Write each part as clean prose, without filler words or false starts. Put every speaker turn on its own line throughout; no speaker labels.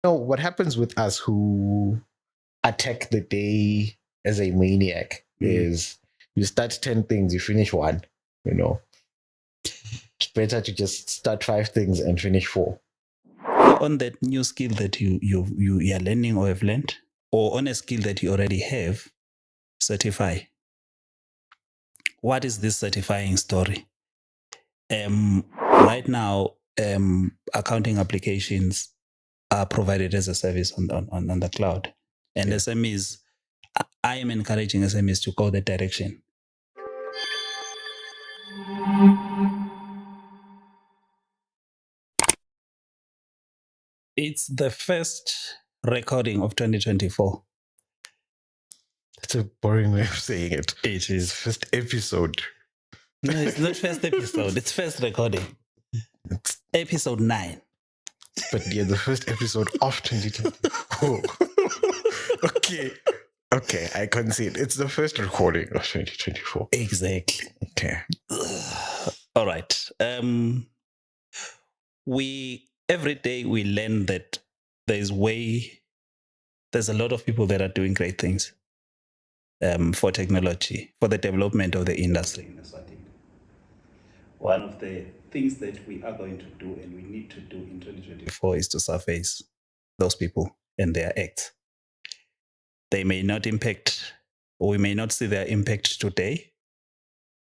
No, what happens with us who attack the day as a maniac is you start 10 things, you finish one, you know. It's better to just start 5 things and finish 4.
On that new skill that you are learning or have learned, or on a skill that you already have, certify. What is this certifying story? Right now, accounting applications are provided as a service on the cloud. And SMEs, I am encouraging SMEs to go that direction. It's the first recording of 2024.
That's a boring way of saying it.
It is.
First episode.
No, it's not first episode. It's first recording. It's episode 9.
But yeah, the first episode of 2024. Okay, I concede. It's the first recording of 2024.
Exactly.
Okay.
All right. Every day we learn that there's a lot of people that are doing great things for technology, for the development of the industry in Eswatini. One of the things that we are going to do and we need to do in 2024 is to surface those people and their acts. They may not impact, or we may not see their impact today,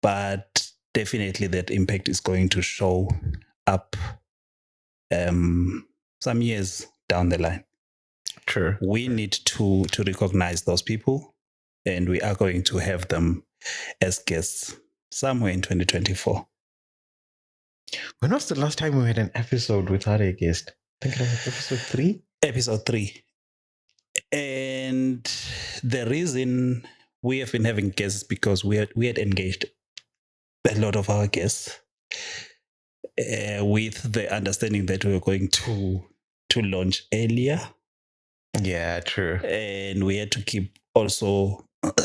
but definitely that impact is going to show up some years down the line.
True.
We need to recognize those people, and we are going to have them as guests somewhere in 2024.
When was the last time we had an episode without a guest? I think it was episode 3?
Episode 3. And the reason we have been having guests is because we had engaged a lot of our guests with the understanding that we were going to launch earlier.
Yeah, true.
And we had to keep also our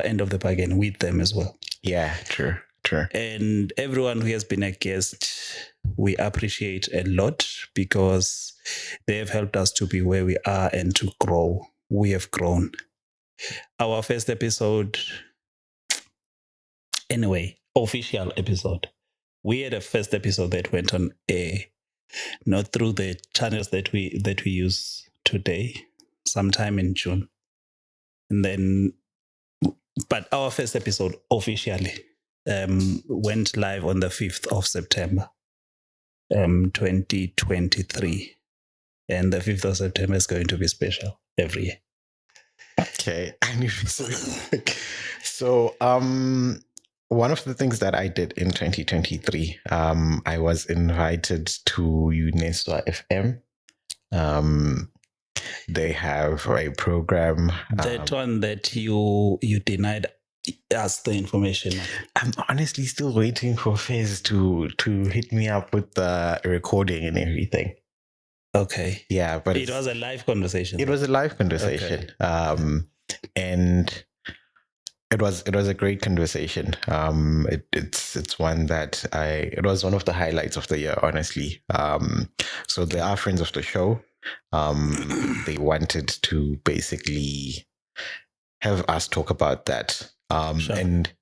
end of the bargain with them as well.
Yeah, true.
And everyone who has been a guest, we appreciate a lot because they have helped us to be where we are and to grow. We have grown. Our first episode, anyway, official episode, we had a first episode that went on air, not through the channels that we use today, sometime in June. And then, but our first episode officially went live on the 5th of September, 2023. And the 5th of September is going to be special every year.
Okay. So, one of the things that I did in 2023, I was invited to UNESCO FM. They have a program.
That one that you denied us the information.
I'm honestly still waiting for Fez to hit me up with the recording and everything.
Okay.
Yeah, but
it was a live conversation.
It was a live conversation. Okay. And it was a great conversation. It's one that it was one of the highlights of the year, honestly. So they are friends of the show. They wanted to basically have us talk about that. Sure. And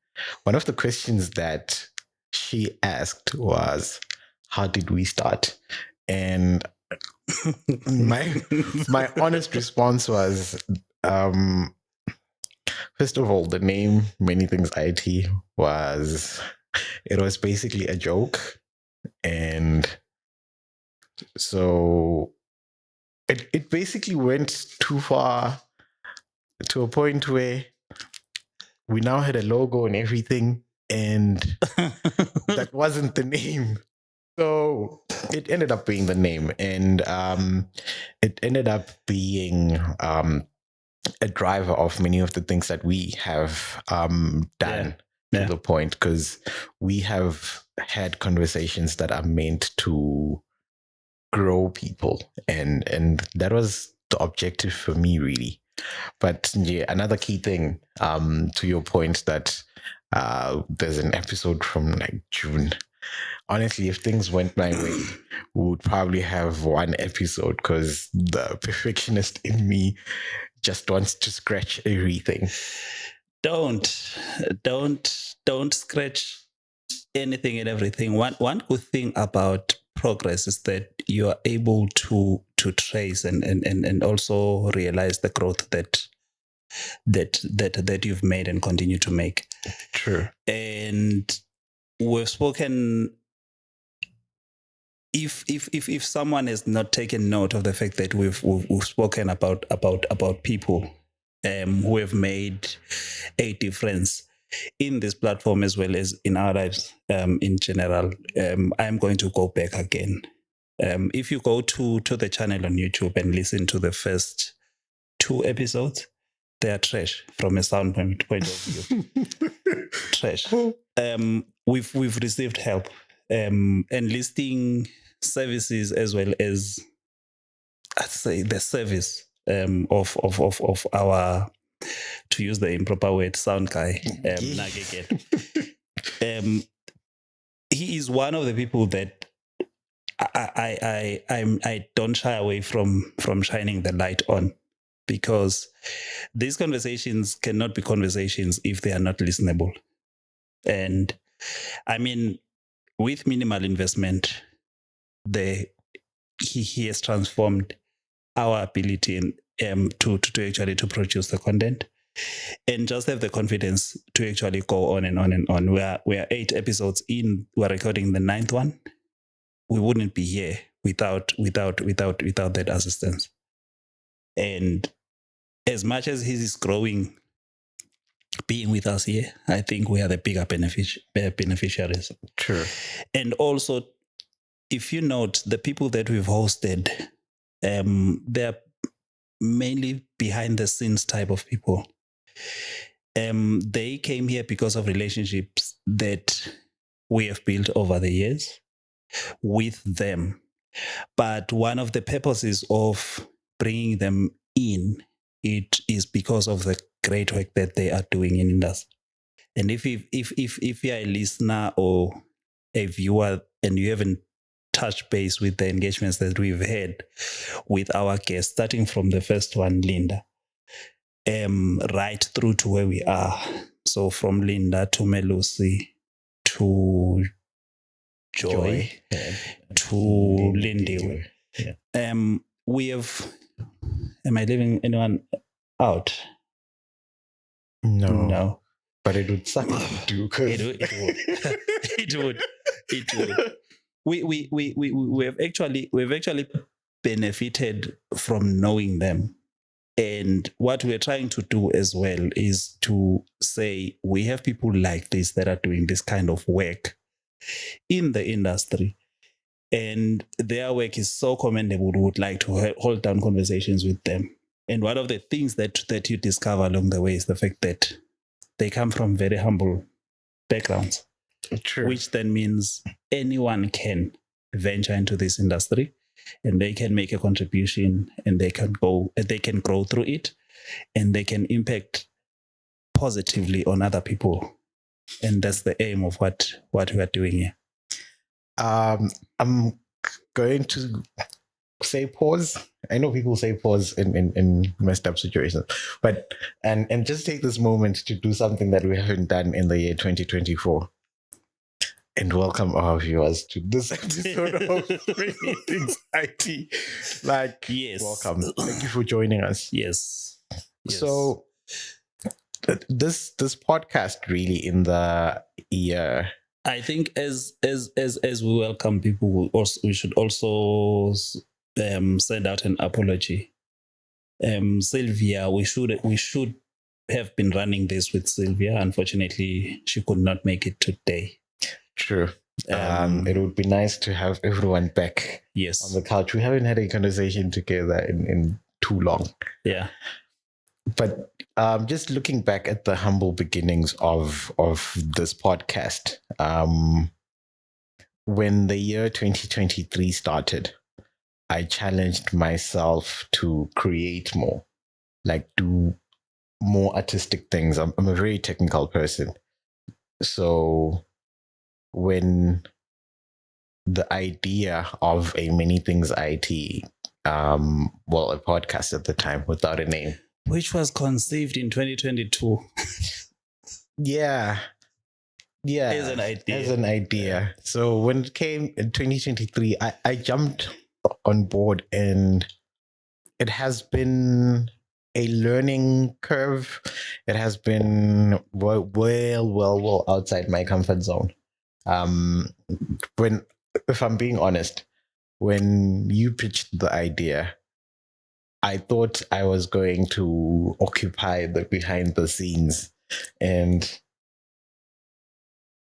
one of the questions that she asked was, how did we start? And my honest response was, first of all, the name Many Things IT was basically a joke. And so it basically went too far to a point where we now had a logo and everything, and that wasn't the name. So it ended up being the name, and it ended up being a driver of many of the things that we have done to the point, because we have had conversations that are meant to grow people, and that was the objective for me, really. But yeah, another key thing to your point that there's an episode from like June. honestly, if things went my way, we would probably have one episode because the perfectionist in me just wants to scratch everything.
Don't scratch anything and everything. One good thing about progress is that you are able to trace and also realize the growth that you've made and continue to make.
True.
And we've spoken. If someone has not taken note of the fact that we've spoken about people who have made a difference in this platform as well as in our lives in general, I'm going to go back again. If you go to the channel on YouTube and listen to the first 2 episodes, they are trash from a sound point of view. Trash. We've received help enlisting services as well as, I'd say, the service of our, to use the improper word, sound guy, Nageket. He is one of the people that I don't shy away from shining the light on, because these conversations cannot be conversations if they are not listenable. And I mean, with minimal investment, he has transformed our ability to actually to produce the content and just have the confidence to actually go on and on and on. We are 8 episodes in. We're recording the 9th one. We wouldn't be here without that assistance. And as much as he is growing, being with us here, I think we are the bigger beneficiaries.
True.
And also, if you note, the people that we've hosted, they're mainly behind the scenes type of people. They came here because of relationships that we have built over the years with them. But one of the purposes of bringing them in, it is because of the great work that they are doing in industry. And if you're a listener or a viewer and you haven't touched base with the engagements that we've had with our guests, starting from the first one, Linda, right through to where we are. So from Linda to Melusi to Joy. To Lindy. Yeah. We have. Am I leaving anyone out?
No. But it would suck to do.
It would. We've actually benefited from knowing them. And what we're trying to do as well is to say we have people like this that are doing this kind of work in the industry. And their work is so commendable. We would like to hold down conversations with them. And one of the things that you discover along the way is the fact that they come from very humble backgrounds.
True.
Which then means anyone can venture into this industry and they can make a contribution and they can grow through it and they can impact positively on other people. And that's the aim of what we are doing here.
I'm going to say pause. I know people say pause in messed up situations, but and just take this moment to do something that we haven't done in the year 2024. And welcome our viewers to this episode of Many Things IT. Like,
yes,
welcome. Thank you for joining us.
Yes.
So this podcast really in the year,
I think as we welcome people, we should also send out an apology. Sylvia, we should have been running this with Sylvia. Unfortunately, she could not make it today.
True. It would be nice to have everyone back.
Yes.
On the couch. We haven't had a conversation together in too long.
Yeah.
But just looking back at the humble beginnings of this podcast, when the year 2023 started, I challenged myself to create more, like do more artistic things. I'm a very technical person. So when the idea of a Many Things IT, a podcast at the time without a name,
which was conceived in 2022.
Yeah.
As an idea.
So when it came in 2023, I jumped on board, and it has been a learning curve. It has been well outside my comfort zone. If I'm being honest, when you pitched the idea, I thought I was going to occupy the behind the scenes, and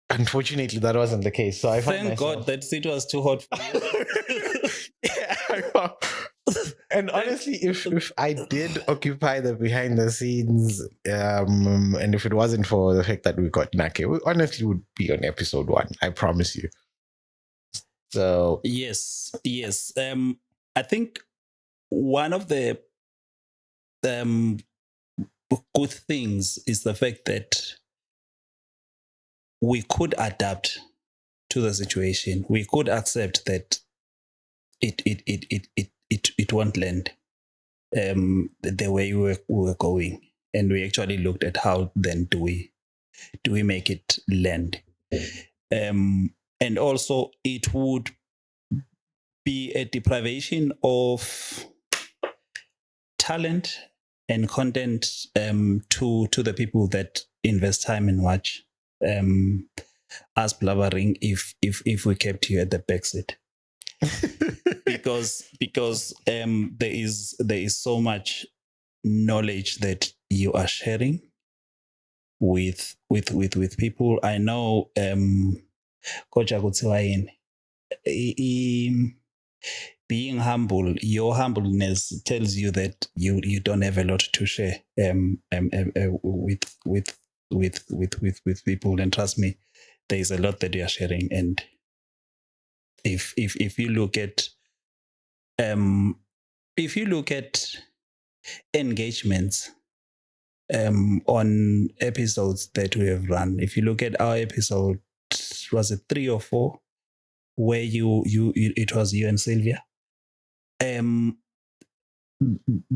unfortunately, that wasn't the case. So I
thank God that seat was too hot for you.
Yeah, and honestly, if I did occupy the behind the scenes, and if it wasn't for the fact that we got Nake, we honestly would be on episode 1. I promise you. So
yes. I think one of the good things is the fact that we could adapt to the situation. We could accept that it won't land the way we were going, and we actually looked at how then do we make it land, and also it would be a deprivation of talent and content to the people that invest time and watch us blabbering if we kept you at the backseat. because there is so much knowledge that you are sharing with people. I know Kocha Kutsiwain, being humble, your humbleness tells you that you don't have a lot to share with people, and trust me, there is a lot that you are sharing. And if you look at engagements on episodes that we have run, if you look at our episode, was it 3 or 4, where it was you and Sylvia, there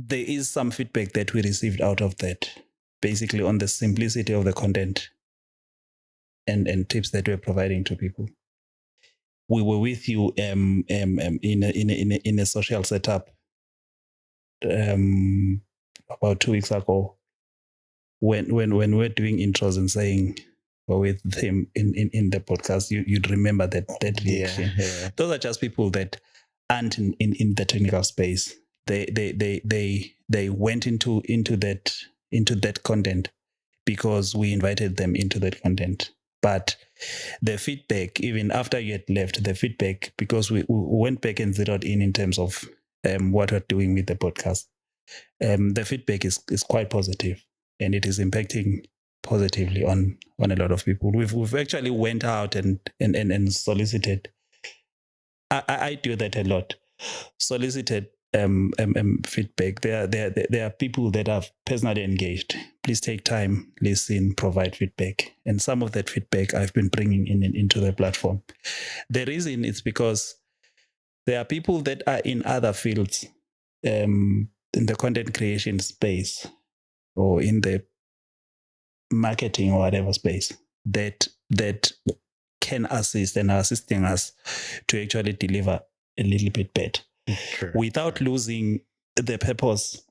is some feedback that we received out of that, basically on the simplicity of the content and tips that we're providing to people. We were with you in a social setup about 2 weeks ago, when we're doing intros and saying we're with him in the podcast. You'd remember that reaction.
Yeah.
Those are just people that aren't in the technical space. They went into that content because we invited them into that content. But the feedback, even after you had left, the feedback, because we went back and zeroed in terms of what we're doing with the podcast, the feedback is quite positive, and it is impacting positively on a lot of people. We've actually went out and solicited. I do that a lot. Solicited feedback. There are people that are personally engaged. Please take time, listen, provide feedback. And some of that feedback I've been bringing into the platform. The reason is because there are people that are in other fields, in the content creation space or in the marketing or whatever space, that can assist and are assisting us to actually deliver a little bit better.
Sure.
Without losing the purpose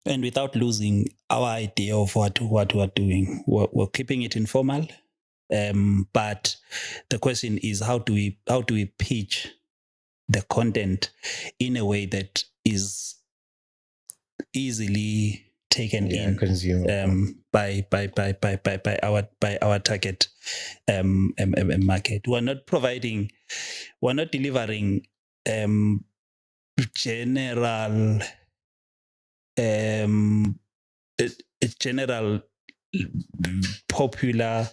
and without losing our idea of what we're doing. We're keeping it informal, but the question is, how do we pitch the content in a way that is easily taken in by our target market. We're not delivering general popular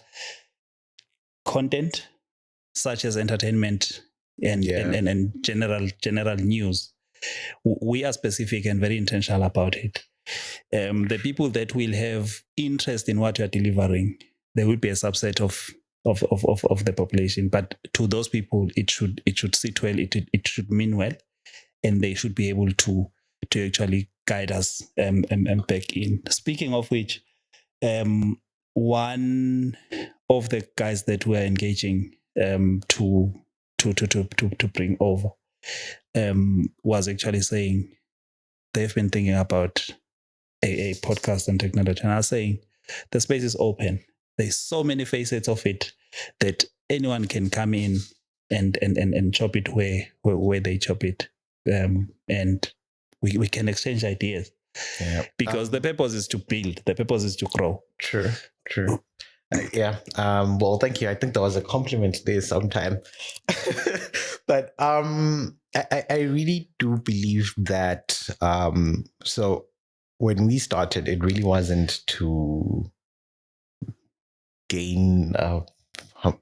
content such as entertainment and general news. We are specific and very intentional about it. The people that will have interest in what you are delivering, there will be a subset of of the population. But to those people, it should sit well, it should mean well, and they should be able to actually guide us back in. Speaking of which, one of the guys that we're engaging to bring over was actually saying they've been thinking about a podcast on technology, and I was saying the space is open. There's so many facets of it that anyone can come in and chop it where they chop it, and we can exchange ideas.
Yeah.
Because the purpose is to build, the purpose is to grow.
True. Yeah. Well, thank you. I think there was a compliment there sometime. But I really do believe that so when we started, it really wasn't to gain a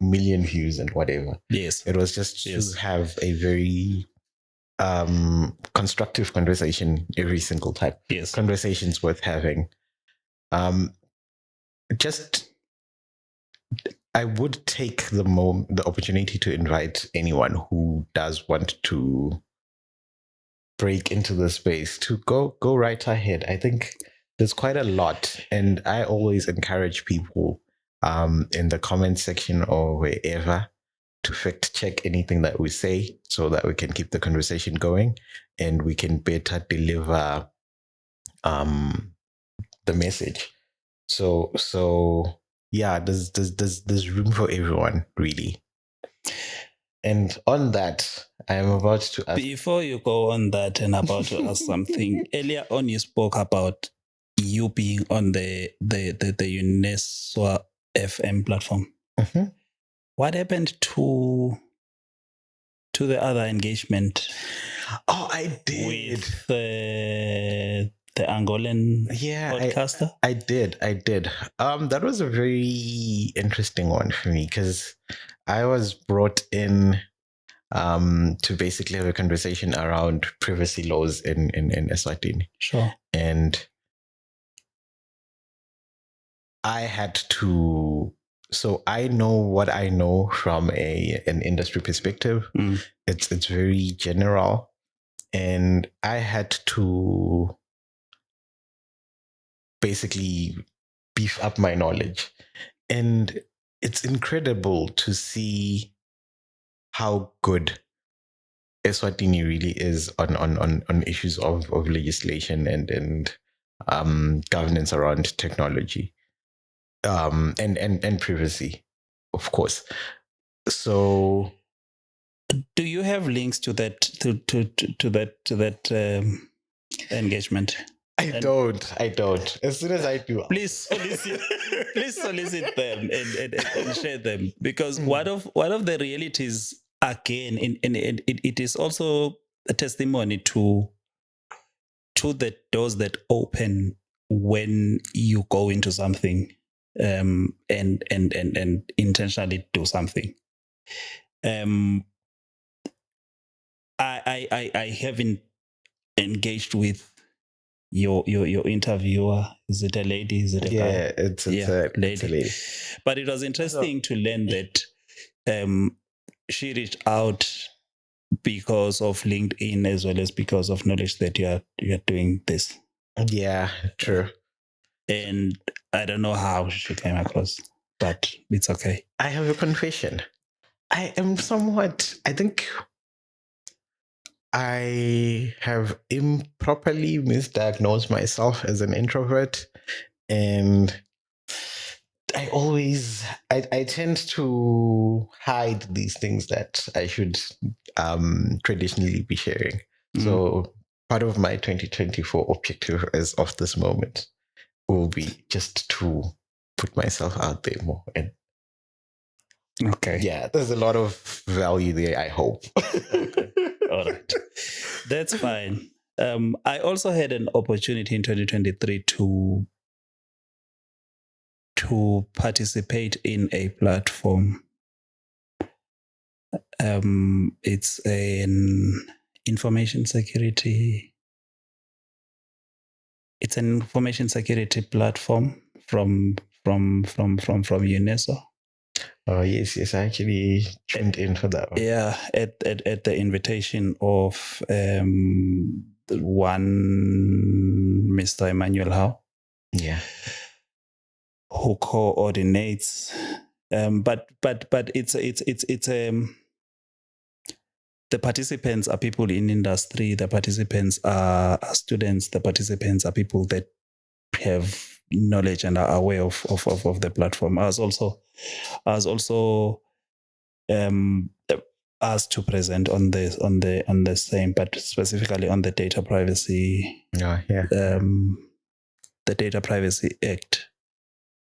million views and whatever.
Yes.
It was just to have a very constructive conversation every single time.
Yes.
Conversations worth having. Just I would take the opportunity to invite anyone who does want to break into the space to go right ahead. I think there's quite a lot, and I always encourage people in the comment section or wherever to fact check anything that we say so that we can keep the conversation going and we can better deliver the message. So yeah, there's room for everyone, really. And on that, I am about to ask.
Before you go on that and about to ask something, earlier on you spoke about you being on the UNESCO FM platform.
Mm-hmm.
What happened to the other engagement?
Oh, I did.
With the Angolan podcaster?
I did. That was a very interesting one for me because I was brought in to basically have a conversation around privacy laws in Eswatini.
Sure.
And I had to, so I know what I know from an industry perspective. It's very general, and I had to basically beef up my knowledge. And it's incredible to see how good Eswatini really is on issues of legislation and governance around technology, and privacy, of course. So,
do you have links to that to that engagement?
I don't. As soon as I do,
please solicit them and share them, because one of the realities again, and it is also a testimony to the doors that open when you go into something and intentionally do something. I haven't engaged with your interviewer. Is it a lady? Is it a guy?
It's a lady.
But it was interesting to learn that she reached out because of LinkedIn as well as because of knowledge that you're doing this.
Yeah, true.
And I don't know how she came across, but it's okay.
I have a confession. I am somewhat, I think I have improperly misdiagnosed myself as an introvert, and I tend to hide these things that I should traditionally be sharing. So part of my 2024 objective as of this moment will be just to put myself out there more. And
okay,
yeah, there's a lot of value there, I hope.
Okay. All right, that's fine. I also had an opportunity in 2023 to participate in a platform. It's an information security. It's an information security platform from UNESCO.
Oh yes, I actually tuned in for that one.
Yeah, at the invitation of one Mr. Emmanuel Howe,
Yeah.
who coordinates. But it's the participants are people in industry. The participants are students. The participants are people that have knowledge and are aware of the platform. I was also asked to present on the same, but specifically on the data privacy.
Oh, yeah.
The Data Privacy Act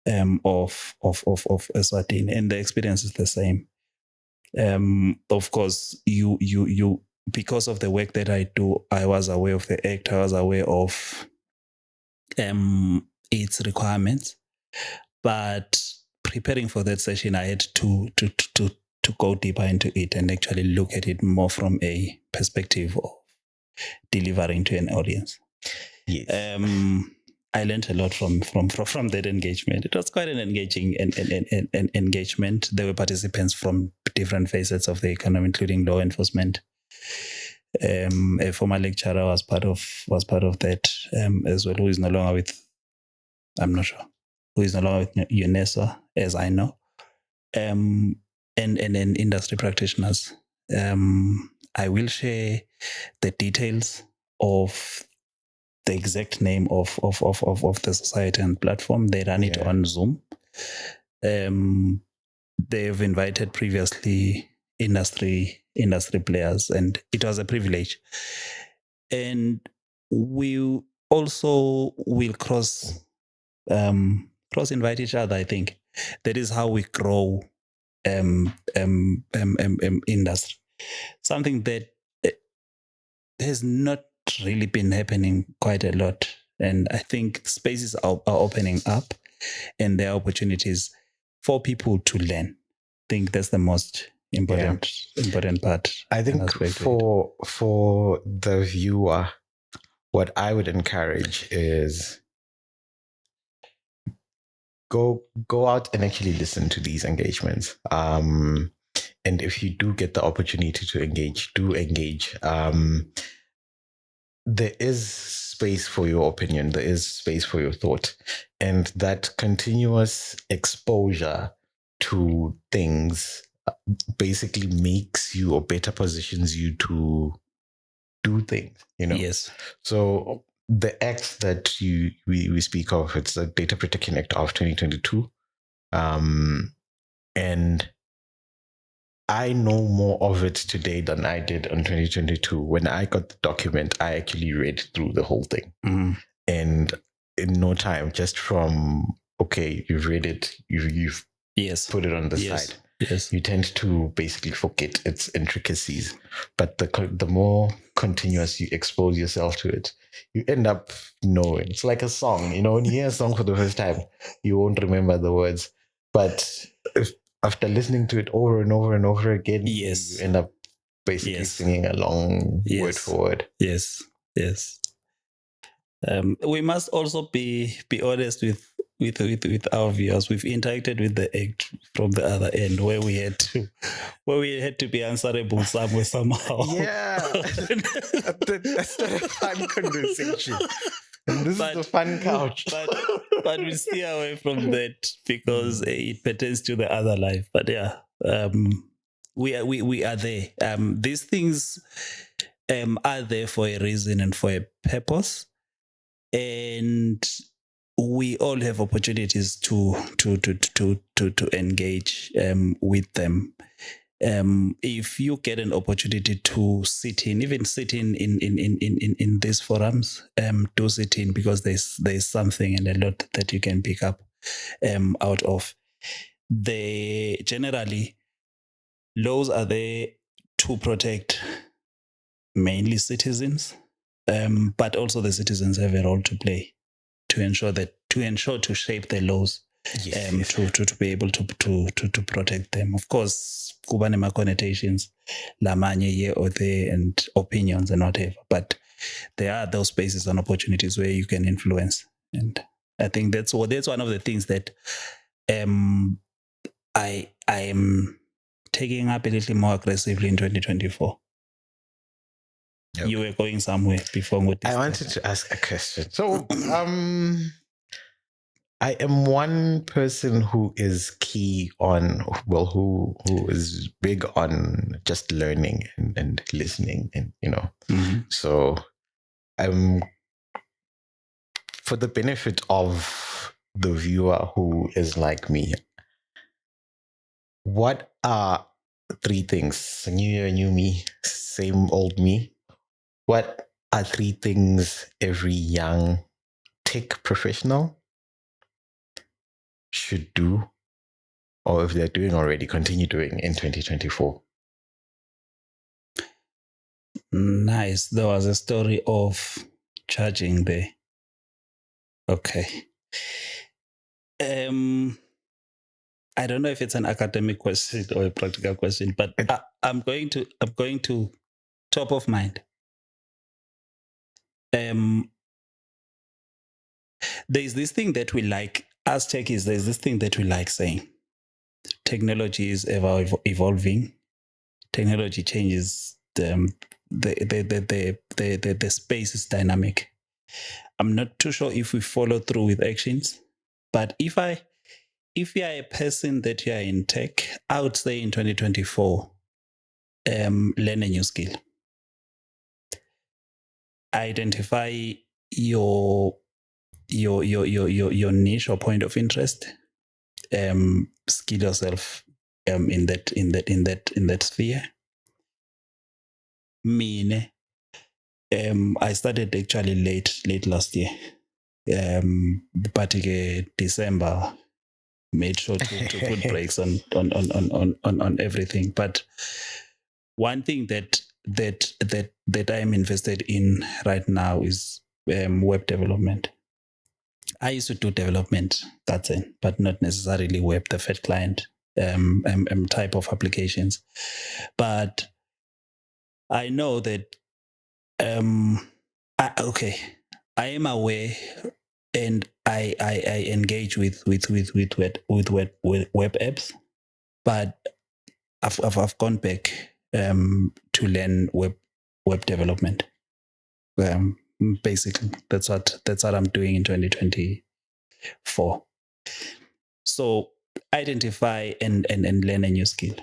of Eswatini, and the experience is the same. Of course, you because of the work that I do, I was aware of the act. I was aware of its requirements, but preparing for that session, I had to go deeper into it and actually look at it more from a perspective of delivering to an audience.
Yes.
I learned a lot from that engagement. It was quite an engaging engagement. There were participants from different facets of the economy, including law enforcement. A former lecturer was part of that as well, who is no longer with, I'm not sure, who is no longer with UNESCO, as I know, and industry practitioners. I will share the details of the exact name of the society and platform. They run it on Zoom. They've invited previously industry players, and it was a privilege. And we also will cross invite each other. I think that is how we grow industry. Something that has not really been happening quite a lot. And I think spaces are opening up, and there are opportunities for people to learn. I think that's the most important part.
I think for the viewer, what I would encourage is go out and actually listen to these engagements. And if you do get the opportunity to engage, do engage. There is space for your opinion. There is space for your thought. And that continuous exposure to things basically makes you or better positions you to do things,
Yes.
So the act that we speak of, it's the Data Protection Act of 2022. And I know more of it today than I did in 2022. When I got the document, I actually read through the whole thing.
Mm-hmm.
And in no time, just from, okay, you've read it, you've put it on the side.
Yes.
You tend to basically forget its intricacies. But the more continuous you expose yourself to it, you end up knowing. It's like a song. When you hear a song for the first time, you won't remember the words. But after listening to it over and over and over again, you end up basically singing along word for word.
Yes. We must also be honest with our viewers. We've interacted with the act from the other end, where we had to be answerable somewhere, somehow.
Yeah, that's not a fun conversation. And this is the fun couch.
but we stay away from that because it pertains to the other life. But yeah, we are there. These things are there for a reason and for a purpose, and we all have opportunities to engage with them. If you get an opportunity to sit in these forums, do sit in, because there's something and a lot that you can pick up out of. Generally, laws are there to protect mainly citizens, but also the citizens have a role to play to shape the laws. To be able to protect them. Of course, kuba nema connotations, lamanye here or there, and opinions and whatever. But there are those spaces and opportunities where you can influence, and I think that's one of the things that I am taking up a little more aggressively in 2024.
Okay.
You were going somewhere before.
I wanted to ask a question. So, I am one person who is key on, well, who is big on just learning and listening, and So, for the benefit of the viewer who is like me, what are 3 things? New year, new me, same old me. What are 3 things every young tech professional should do, or if they're doing already, continue doing in 2024?
Nice. There was a story of charging there. Okay. I don't know if it's an academic question or a practical question, but I'm going to top of mind. There's this thing that we like as techies. There's this thing that we like saying. Technology is ever evolving. Technology changes. The space is dynamic. I'm not too sure if we follow through with actions, but if you are a person that you are in tech, I would say in 2024, learn a new skill. Identify your niche or point of interest. Skill yourself in that sphere. Me, I started actually late last year. But December made sure to put brakes on everything. But one thing that I am invested in right now is web development. I used to do development, but not necessarily web, the Fed client type of applications. But I know that I am aware, and I engage with web apps, but I've gone back to learn web development. Basically, that's what I'm doing in 2024. So identify and learn a new skill.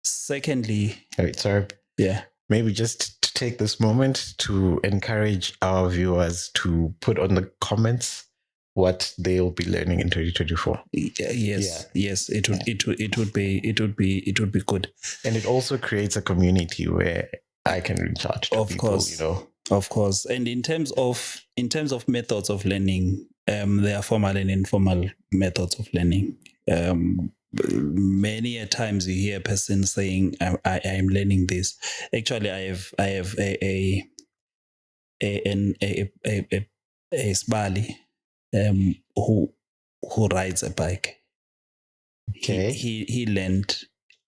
Secondly,
sorry.
Yeah.
Maybe just to take this moment to encourage our viewers to put on the comments what they'll be learning in 2024.
Yes, it would be good.
And it also creates a community where I can reach out to people,
Of course. And in terms of methods of learning, there are formal and informal methods of learning. Many a times you hear a person saying, I am learning this. Actually, I have a Spali who rides a bike.
Okay.
He learned.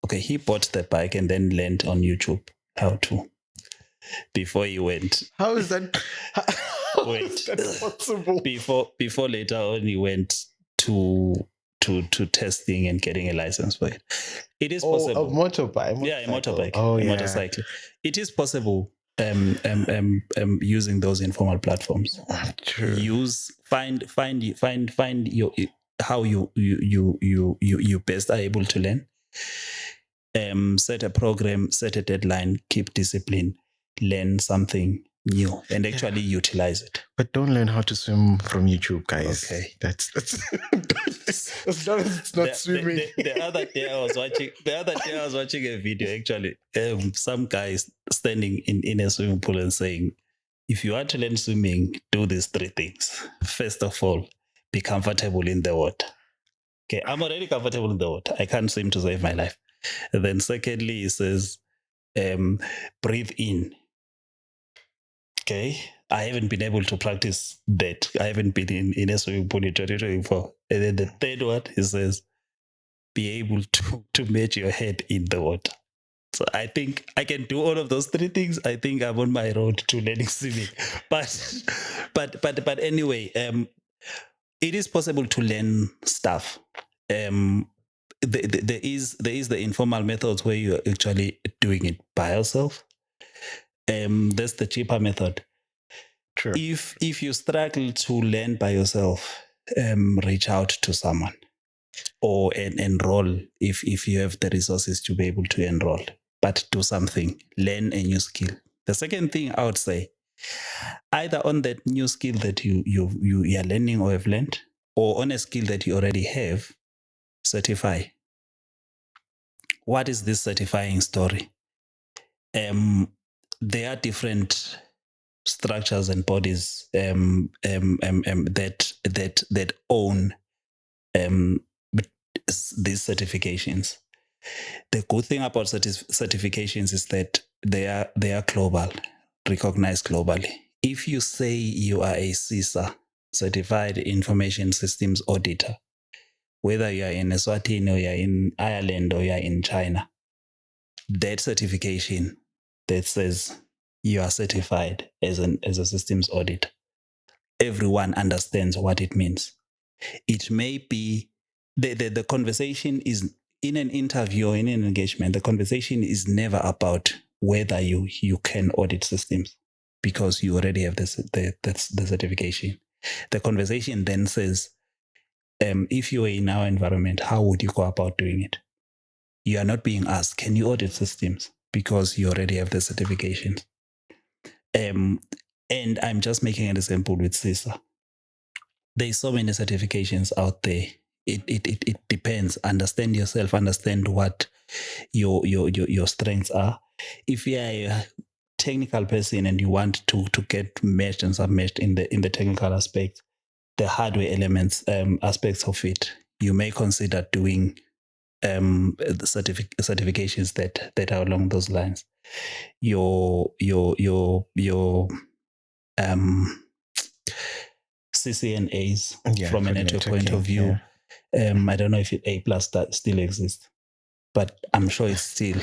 Okay, he bought the bike and then learned on YouTube how to. Before he went.
How is that?
Wait.
Is that possible?
Before later on he went to testing and getting a license for it. It is possible.
A motorbike.
Yeah, a motorbike.
Oh,
a motorcycle. It is possible. Using those informal platforms.
True.
Find your how you best are able to learn. Set a program, set a deadline, keep discipline, learn something new, and actually utilize it.
But don't learn how to swim from YouTube, guys.
Okay,
that's as long as it's not swimming.
The other day I was watching a video. Actually, some guys standing in a swimming pool and saying, if you want to learn swimming, do these 3 things. First of all, be comfortable in the water. Okay, I'm already comfortable in the water. I can't swim to save my life. And then secondly, he says, breathe in. Okay, I haven't been able to practice that. I haven't been in a swimming pool in 2024. And then the third one, he says, be able to match your head in the water. So I think I can do all of those 3 things. I think I'm on my road to learning swimming. But anyway, it is possible to learn stuff. there is the informal methods where you're actually doing it by yourself. That's the cheaper method.
True.
If you struggle to learn by yourself, reach out to someone or enroll if you have the resources to be able to enroll. But do something, learn a new skill. The second thing I would say, either on that new skill that you are learning or have learned, or on a skill that you already have, certify. What is this certifying story? There are different structures and bodies that own these certifications. The good thing about certifications is that they are global, recognized globally. If you say you are a CISA, Certified Information Systems Auditor, whether you are in Eswatini or you are in Ireland or you are in China, that certification that says you are certified as a systems auditor, everyone understands what it means. It may be the conversation is in an interview or in an engagement, the conversation is never about whether you can audit systems because you already have the certification. The conversation then says, if you were in our environment, how would you go about doing it? You are not being asked, can you audit systems? Because you already have the certification. And I'm just making an example with CISA. There's so many certifications out there. It depends. Understand yourself. Understand what your strengths are. If you are a technical person and you want to get meshed and submerged in the technical aspect, the hardware elements aspects of it, you may consider doing the certifications that are along those lines. Your CCNAs from a network point of view. Yeah. I don't know if A+ still exists, but I'm sure it's still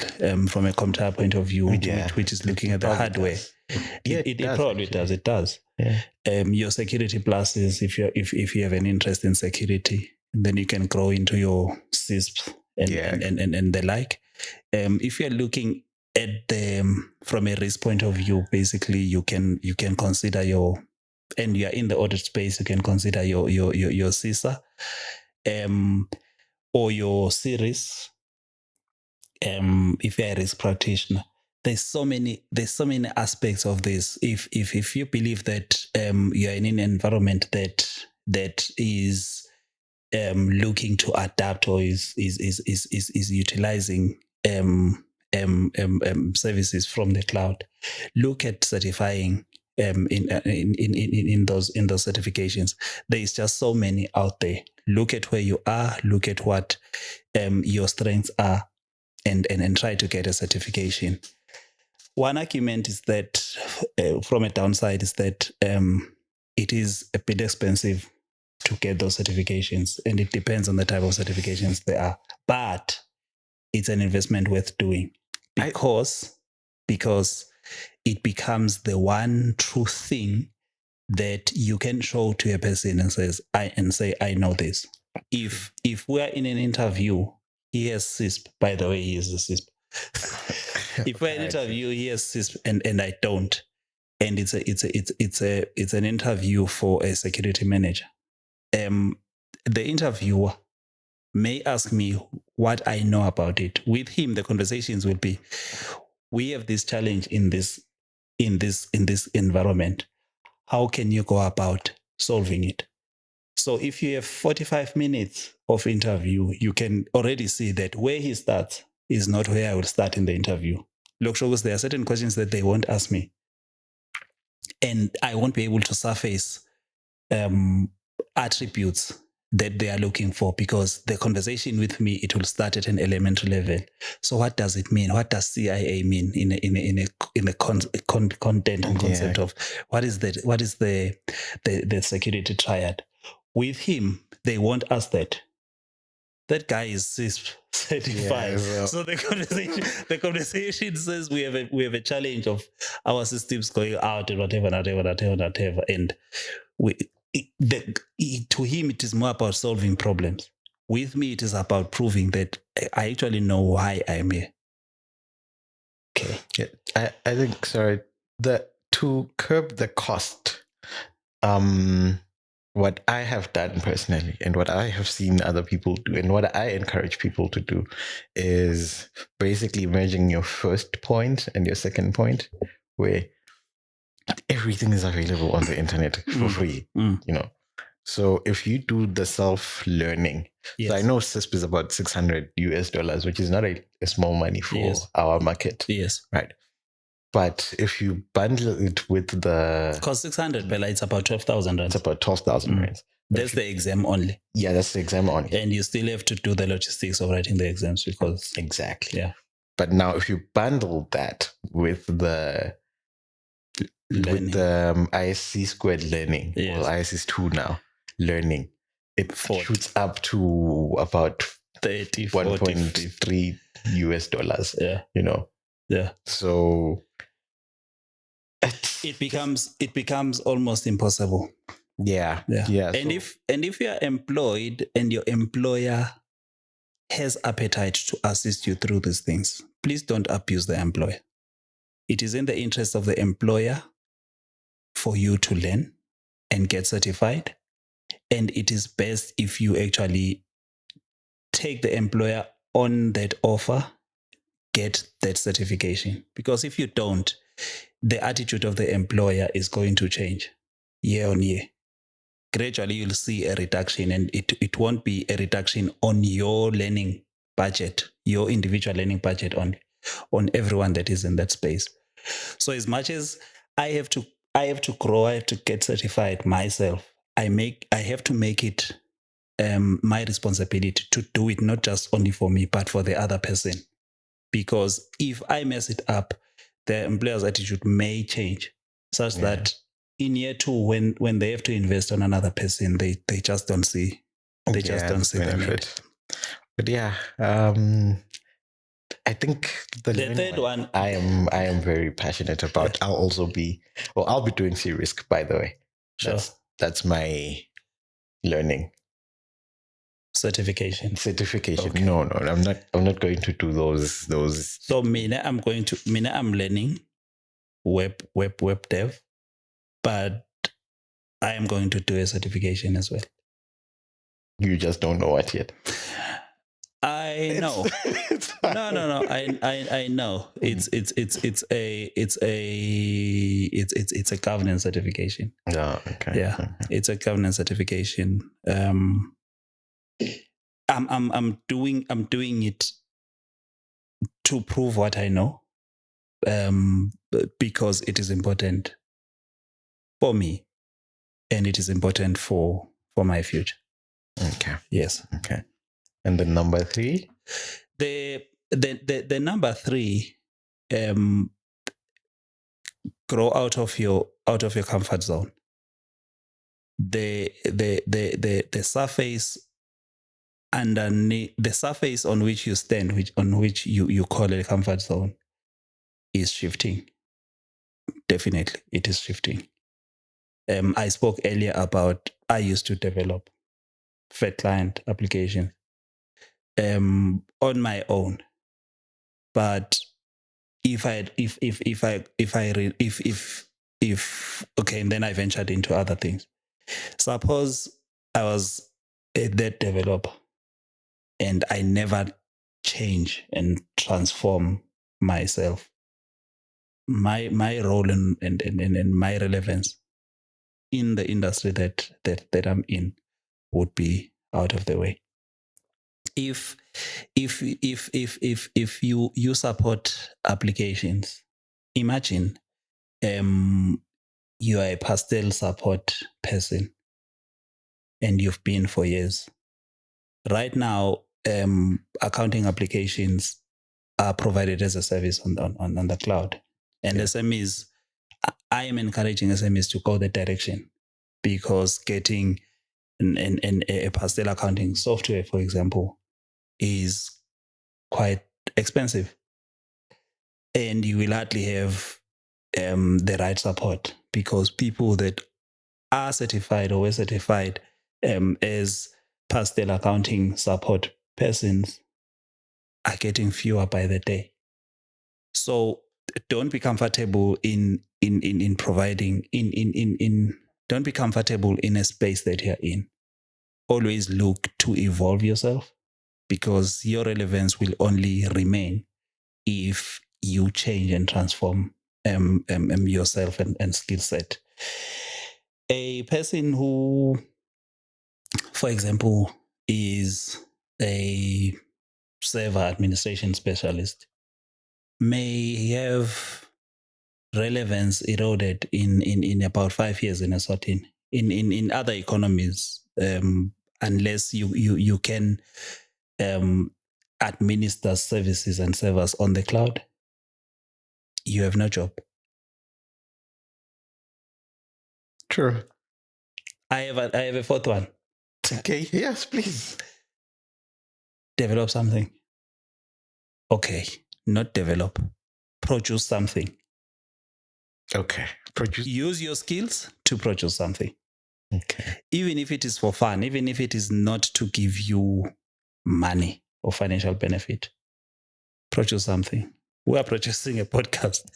from a CompTIA point of view, which is looking at the hardware. It probably does. It does. Yeah. Your security pluses, if you have an interest in security, then you can grow into your CISP and the like. If you're looking at from a risk point of view, basically you can consider and you are in the audit space, you can consider your CISA or your series. If you're a risk practitioner, there's so many aspects of this. If you believe that you're in an environment that is looking to adapt or is utilizing services from the cloud, look at certifying in those certifications. There is just so many out there. Look at where you are, look at what your strengths are, and try to get a certification. One argument is that from a downside is that it is a bit expensive to get those certifications, and it depends on the type of certifications they are. But it's an investment worth doing because it becomes the one true thing that you can show to a person and say, I know this. If we're in an interview, he has CISP. By the way, he is a CISP. If we're in an interview, he has CISP and I don't. And it's an interview for a security manager. The interviewer may ask me what I know about it. With him, the conversations will be, we have this challenge in this environment. How can you go about solving it? So if you have 45 minutes of interview, you can already see that where he starts is not where I will start in the interview. Look, Shogos, there are certain questions that they won't ask me. And I won't be able to surface attributes that they are looking for, because the conversation with me, it will start at an elementary level. So what does it mean? What does CIA mean in a content and concept of what is the security triad? With him, they won't ask that. That guy is CISP certified. So the conversation says we have a challenge of our systems going out and whatever. And to him, it is more about solving problems. with me, it is about proving that I actually know why I'm here. Okay.
Yeah, I think, sorry, to curb the cost, what I have done personally and what I have seen other people do and what I encourage people to do is basically merging your first point and your second point, where everything is available on the internet for free, you know. So if you do the self-learning,
Yes.
so I know CISP is about $600, which is not a small money for our market.
Yes.
Right. But if you bundle it with the...
Cost 600, but it's about 12,000
It's
rands.
about 12,000 rands.
That's the exam only.
Yeah, that's the exam only.
And you still have to do the logistics of writing the exams because...
Exactly.
Yeah.
But now if you bundle that with the...
Learning.
With the ISC squared learning,
Yes.
well, ISC 2 now, learning, it
40.
shoots up to about
30, 40,
$1.3,
Yeah.
you know.
Yeah.
So
it becomes almost impossible.
Yeah.
And if you are employed and your employer has appetite to assist you through these things, please don't abuse the employer. It is in the interest of the employer for you to learn and get certified. And it is best if you actually take the employer on that offer, get that certification. Because if you don't, the attitude of the employer is going to change year on year. Gradually, you'll see a reduction, and it won't be a reduction on your learning budget, your individual learning budget on everyone that is in that space. So as much as I have to grow, I have to get certified myself, I have to make it my responsibility to do it, not just only for me, but for the other person. Because if I mess it up, the employer's attitude may change such that in year 2, when they have to invest on another person, they just don't see the benefit.
But I think the
third one
I am very passionate about. I'll be doing C-Risk, by the way.
Sure.
That's my learning certification. Okay. No, I'm not going to do those.
So I'm learning web dev, but I am going to do a certification as well. You
just don't know what yet.
I know. No. I know. It's a governance certification.
Oh, okay.
Yeah.
Okay.
It's a governance certification. I'm doing it to prove what I know. Because it is important for me and it is important for my future.
Okay.
Yes.
Okay. And the number 3?
The number 3, grow out of your comfort zone. The surface underneath, the surface on which you stand, on which you call a comfort zone, is shifting. Definitely, it is shifting. I spoke earlier about I used to develop Fed client application on my own, but and then I ventured into other things. Suppose I was that developer and I never change and transform myself. My role and my relevance in the industry that I'm in would be out of the way. If you support applications, imagine you are a pastel support person and you've been for years. Right now, accounting applications are provided as a service on the cloud. And SMEs, I am encouraging SMEs to go that direction, because getting a pastel accounting software, for example, is quite expensive. And you will hardly have the right support, because people that are certified or were certified as pastel accounting support persons are getting fewer by the day. So don't be comfortable in providing don't be comfortable in a space that you're in. Always look to evolve yourself, because your relevance will only remain if you change and transform yourself and skill set. A person who, for example, is a server administration specialist may have relevance eroded in about 5 years in Eswatini. In other economies, unless you can administer services and servers on the cloud, you have no job.
True.
I have a fourth one.
Okay. Yes, please.
Develop something. Okay, not develop. Produce something.
Okay.
Use your skills to produce something.
Okay.
Even if it is for fun, even if it is not to give you money or financial benefit, produce something. We are producing a podcast.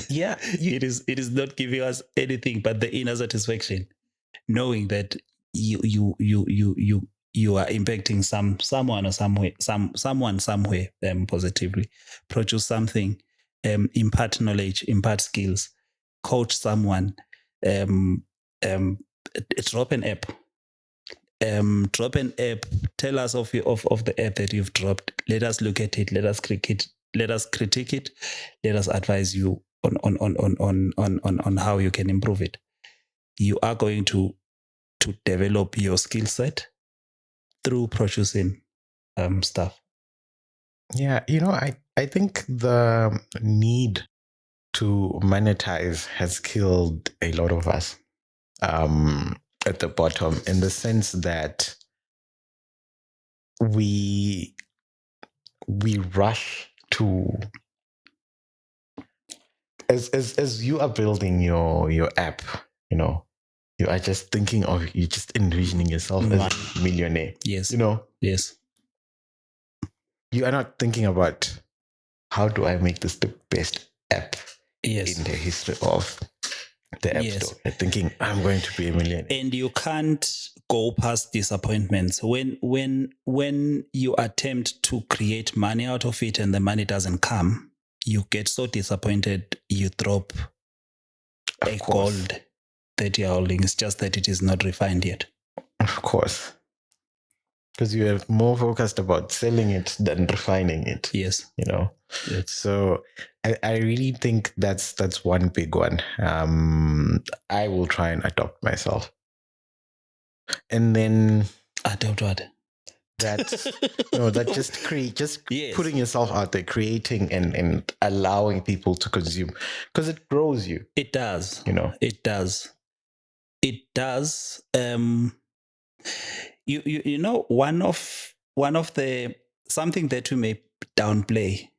Yeah.
It is not giving us anything but the inner satisfaction, knowing that you are impacting someone or someone somewhere positively. Produce something, impart knowledge, impart skills, coach someone, drop an app. Drop an app. Tell us of the app that you've dropped. Let us look at it. Let us critique it. Let us advise you on how you can improve it. You are going to develop your skill set through producing stuff.
Yeah, I think the need to monetize has killed a lot of us at the bottom, in the sense that we rush to, as you are building your app, you are just thinking of, you're just envisioning yourself as a millionaire.
Yes.
Yes. You are not thinking about, how do I make this the best app in the history of the App Store? You're thinking, I'm going to be a millionaire.
And you can't go past disappointments. When you attempt to create money out of it and the money doesn't come, you get so disappointed, you drop a gold that you're holding. It's just that it is not refined yet.
Of course. Because you are more focused about selling it than refining it.
Yes.
Yes. So I really think that's one big one. I will try and adopt myself. And then
adopt what?
That putting yourself out there, creating and allowing people to consume, because it grows you.
It does. It does. It does. One of the something that we may downplay,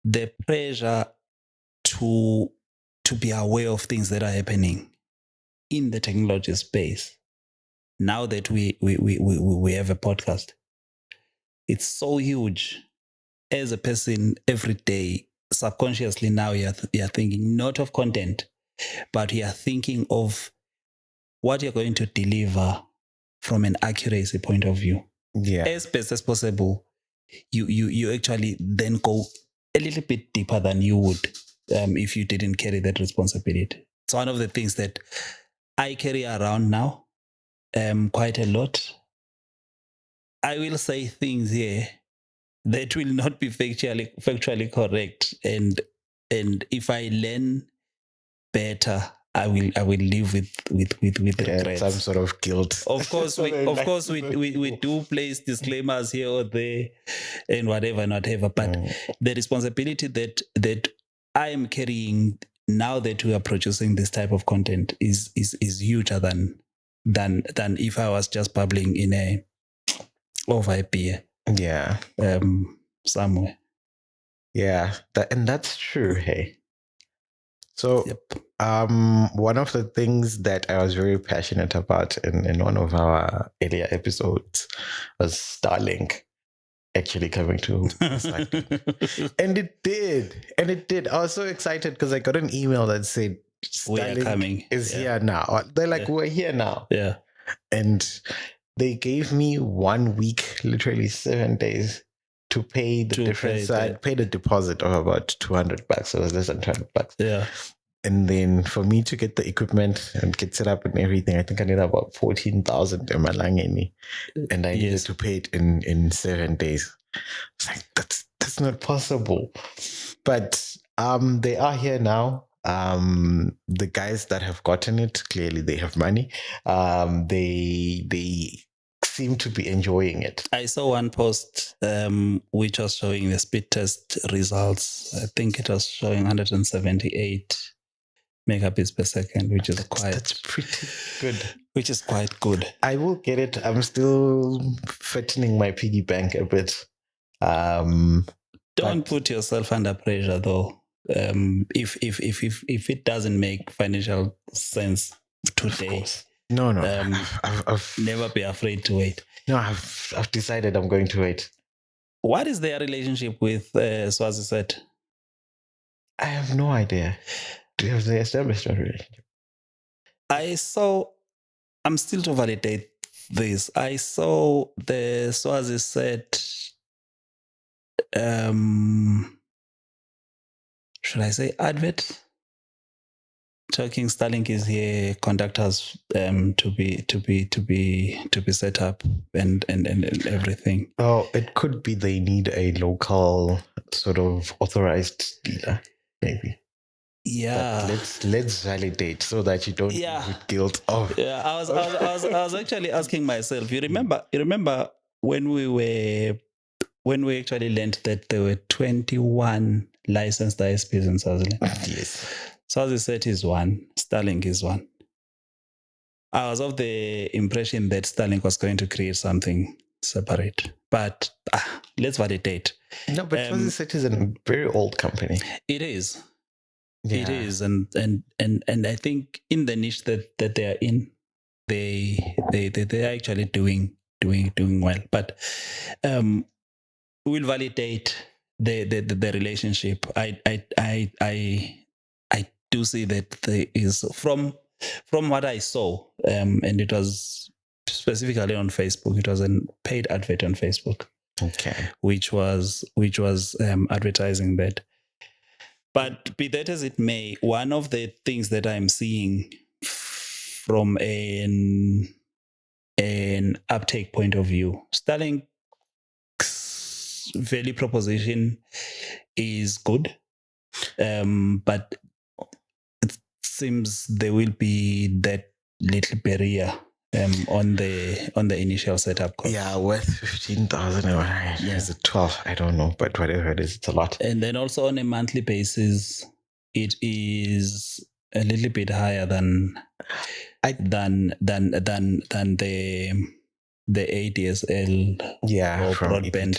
the pressure to be aware of things that are happening in the technology space. Now that we have a podcast, it's so huge. As a person, every day, subconsciously now you're thinking not of content, but you're thinking of what you're going to deliver from an accuracy point of view.
Yeah.
As best as possible, you actually then go a little bit deeper than you would if you didn't carry that responsibility. It's one of the things that I carry around now quite a lot. I will say things here that will not be factually correct, and if I learn better, I will live with regrets.
Some sort of guilt.
Of course, we do place disclaimers here or there and whatever, but the responsibility that I am carrying now that we are producing this type of content is huger than if I was just bubbling in a over a beer.
Yeah.
Somewhere.
Yeah, and that's true. Hey. So One of the things that I was very passionate about in one of our earlier episodes was Starlink actually coming to Eswatini. And it did. I was so excited because I got an email that said
We are
Starlink
coming.
is here now. They're like, we're here now.
Yeah.
And they gave me 1 week, literally 7 days, to pay the difference. So I paid a deposit of about $200. So it was less than $200.
Yeah.
And then for me to get the equipment and get set up and everything, I think I needed about 14,000 in Malangeni. And I needed to pay it in 7 days. It's like, that's not possible. But they are here now. The guys that have gotten it, clearly they have money. They seem to be enjoying it.
I saw one post which was showing the speed test results. I think it was showing 178 megabits per second, which is
that's pretty good.
Which is quite good.
I will get it. I'm still fattening my piggy bank a bit.
Don't put yourself under pressure, though. If it doesn't make financial sense today,
no.
I've never be afraid to wait.
No, I've decided I'm going to wait.
What is their relationship with SwaziSat?
I have no idea. Have they established a relationship?
I'm still to validate this. I saw the SwaziSat, should I say advert? Talking Starlink is here, conductors to be set up and everything.
Oh, it could be they need a local sort of authorized dealer, maybe.
Yeah,
but let's validate so that you don't put guilt off.
Yeah, I was actually asking myself. You remember when we actually learned that there were 21 licensed ISPs in Swaziland.
Yes.
SwaziSat is one. Starlink is one. I was of the impression that Starlink was going to create something separate, but let's validate.
No, but SwaziSat is a very old company.
It is.
Yeah.
It is, and I think in the niche that they are in, they are actually doing well. But we'll validate the relationship. I do see that there is from what I saw, and it was specifically on Facebook. It was a paid advert on Facebook.
Okay.
Which was advertising that. But be that as it may, one of the things that I'm seeing from an uptake point of view, Starlink's value proposition is good, but it seems there will be that little barrier on the initial setup cost.
Yeah, worth 15,000 or is it 12? I don't know, but whatever it is, it's a lot.
And then also on a monthly basis, it is a little bit higher than the ADSL or broadband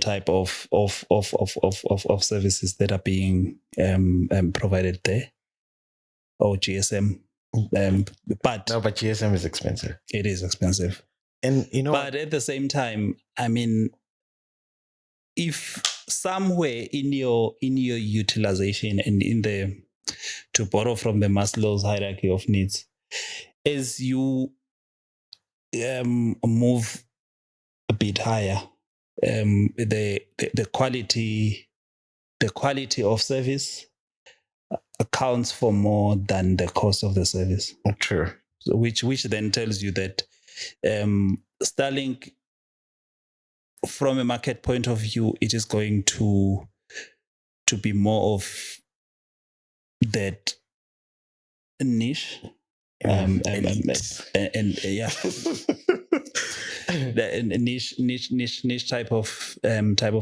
type of services that are being provided there, or GSM. But
GSM is expensive.
It is expensive,
and
but at the same time, I mean, if somewhere in your utilization and to borrow from the Maslow's hierarchy of needs, as you move a bit higher, the quality of service accounts for more than the cost of the service.
True.
So which then tells you that Starlink, from a market point of view, it is going to be more of that niche, and yeah, the niche type of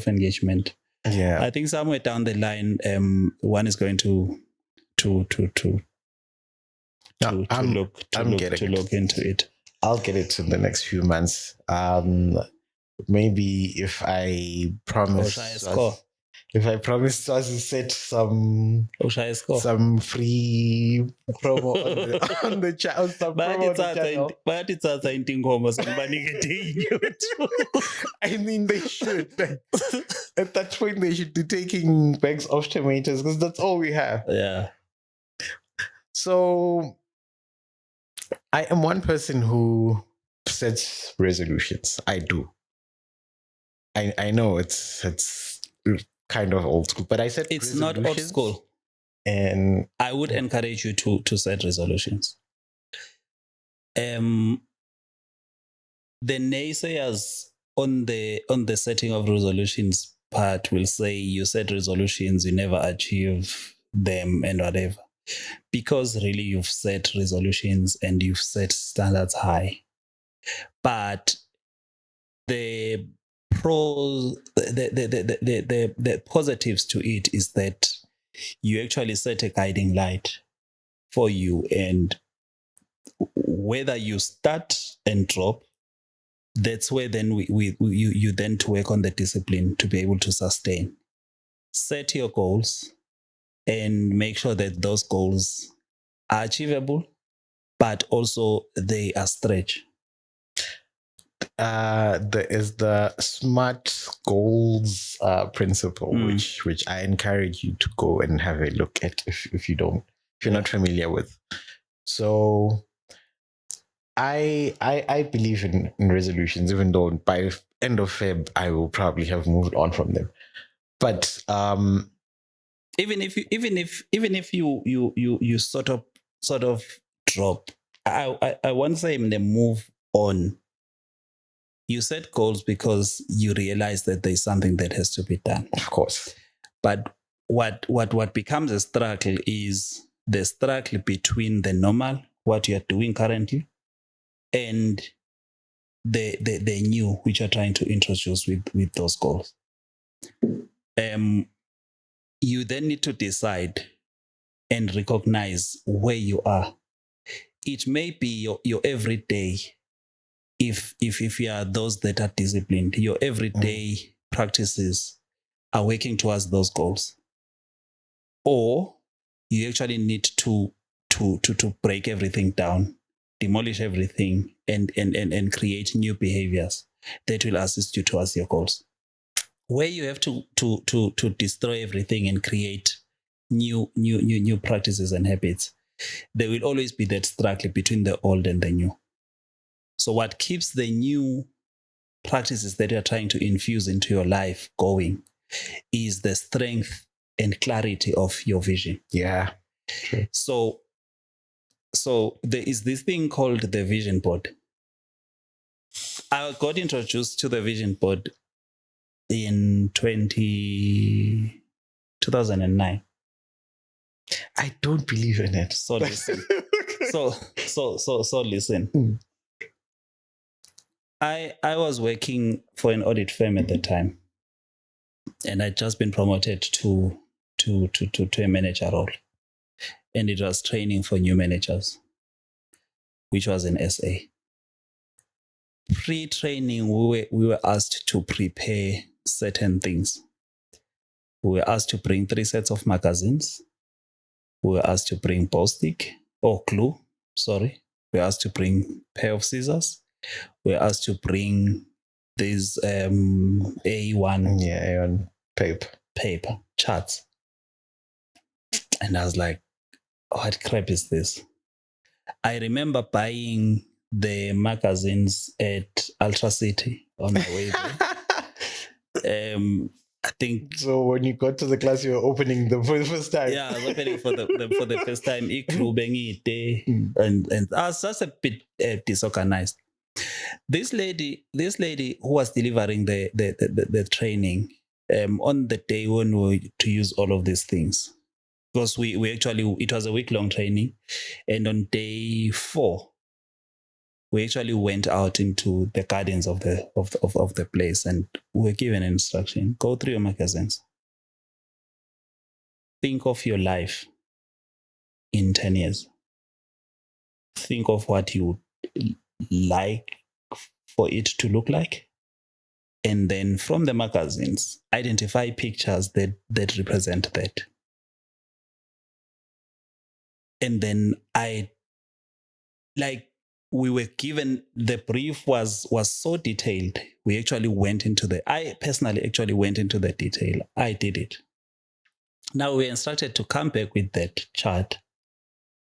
engagement.
Yeah,
I think somewhere down the line, one is going to look into it.
I'll get it in the next few months. Maybe if I promise. if I promise us to set some free promo on the channel, some promo on the channel. I mean, they should. At that point, they should be taking bags of tomatoes because that's all we have.
Yeah.
So I am one person who sets resolutions. I do. I know it's kind of old school, but I set
it's not old school.
And
I would encourage you to set resolutions. The naysayers on the setting of resolutions part will say you set resolutions, you never achieve them and whatever. Because really you've set resolutions and you've set standards high. But the pros, the positives to it is that you actually set a guiding light for you, and whether you start and drop, that's where then you then to work on the discipline to be able to sustain. Set your goals and make sure that those goals are achievable, but also they are stretch.
There is the SMART goals principle, which I encourage you to go and have a look at if you're not familiar with. So I believe in resolutions, even though by end of Feb I will probably have moved on from them. But
even if you sort of drop, I won't say in the move on. You set goals because you realize that there's something that has to be done.
Of course.
But what becomes a struggle is the struggle between the normal, what you are doing currently, and the new, which you're trying to introduce with those goals. You then need to decide and recognize where you are. It may be your everyday. If you are those that are disciplined, your everyday practices are working towards those goals. Or you actually need to break everything down, demolish everything, and create new behaviors that will assist you towards your goals. Where you have to destroy everything and create new practices and habits, there will always be that struggle between the old and the new. So what keeps the new practices that you're trying to infuse into your life going is the strength and clarity of your vision.
Yeah. True.
So there is this thing called the vision board. I got introduced to the vision board in 2009.
I don't believe in it.
So listen. so listen. I was working for an audit firm at the time, and I'd just been promoted to a manager role, and it was training for new managers, which was in SA. Pre-training, we were asked to prepare certain things. We were asked to bring 3 sets of magazines. We were asked to bring glue. We were asked to bring a pair of scissors. We were asked to bring these
A1
paper charts. And I was like, what crap is this? I remember buying the magazines at Ultra City on my way there. I think
so. When you got to the class, you were opening them for the first time.
Yeah, I was opening for the first time. And I was just a bit disorganized. This lady who was delivering the training on the day when we were to use all of these things, because we actually, it was a week-long training, and on day 4 we actually went out into the gardens of the place, and we were given an instruction: go through your magazines, think of your life in 10 years, think of what you would like for it to look like, And then from the magazines, identify pictures that represent that. And then we were given, the brief was so detailed. We actually I personally actually went into the detail. I did it. Now we're instructed to come back with that chart.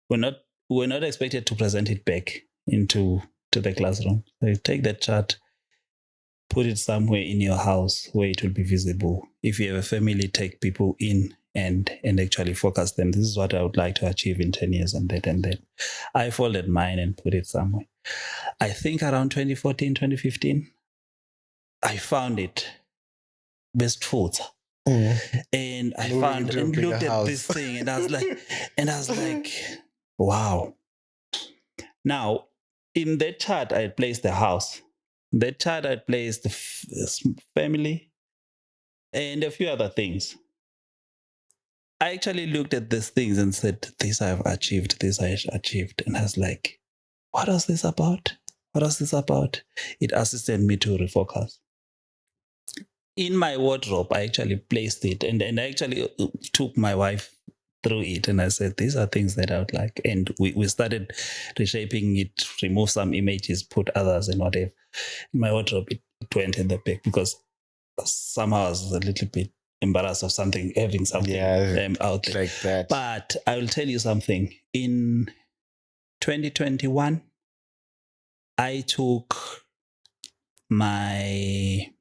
We're not expected to present it back to the classroom. So you take that chart, put it somewhere in your house where it will be visible. If you have a family, take people in and actually focus them. This is what I would like to achieve in 10 years and that and that. I folded mine and put it somewhere. I think around 2014, 2015, I found it. Best foods. And I found and looked at this thing and I was like, wow. Now, in that chart, I placed the house. In that chart, I placed the family and a few other things. I actually looked at these things and said, this I've achieved, this I achieved. And I was like, what is this about? What is this about? It assisted me to refocus. In my wardrobe, I actually placed it and I actually took my wife through it and I said, these are things that I would like. And we started reshaping it, remove some images, put others and whatever. In my wardrobe, it went in the back because somehow I was a little bit embarrassed of having something out there.
Like that.
But I will tell you something. In 2021, I took my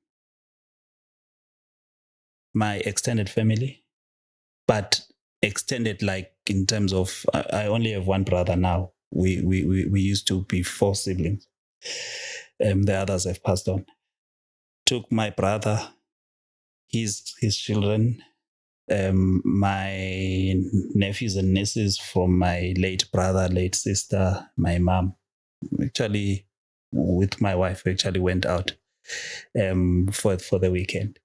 extended family, but extended like in terms of I only have one brother now. We used to be 4 siblings. The others have passed on. Took my brother, his children, my nephews and nieces from my late brother, late sister, my mom. Actually, with my wife, we actually went out for the weekend.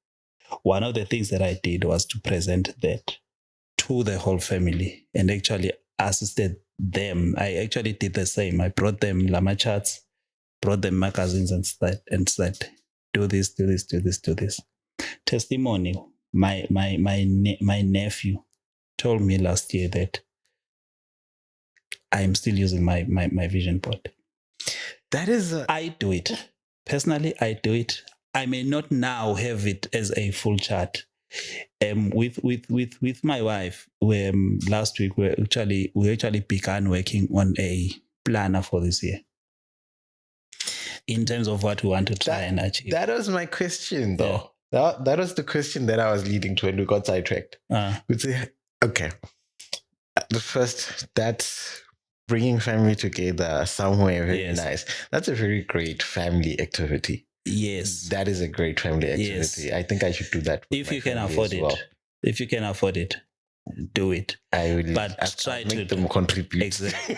One of the things that I did was to present that to the whole family and actually assisted them. I actually did the same. I brought them Lama charts, brought them magazines and said, do this, do this, do this, do this. Testimonial. My nephew told me last year that I'm still using my vision board.
That is
I do it. Personally, I do it. I may not now have it as a full chart. With my wife, last week we actually began working on a planner for this year in terms of what we want to try and achieve.
That was my question, though. Yeah. That was the question that I was leading to when we got sidetracked. Okay. The first, that's bringing family together somewhere very nice. That's a very great family activity.
Yes.
That is a great family activity. Yes. I think I should do that.
If you can afford it. If you can afford it, do it.
I will.
But try to
make them contribute.
Exactly.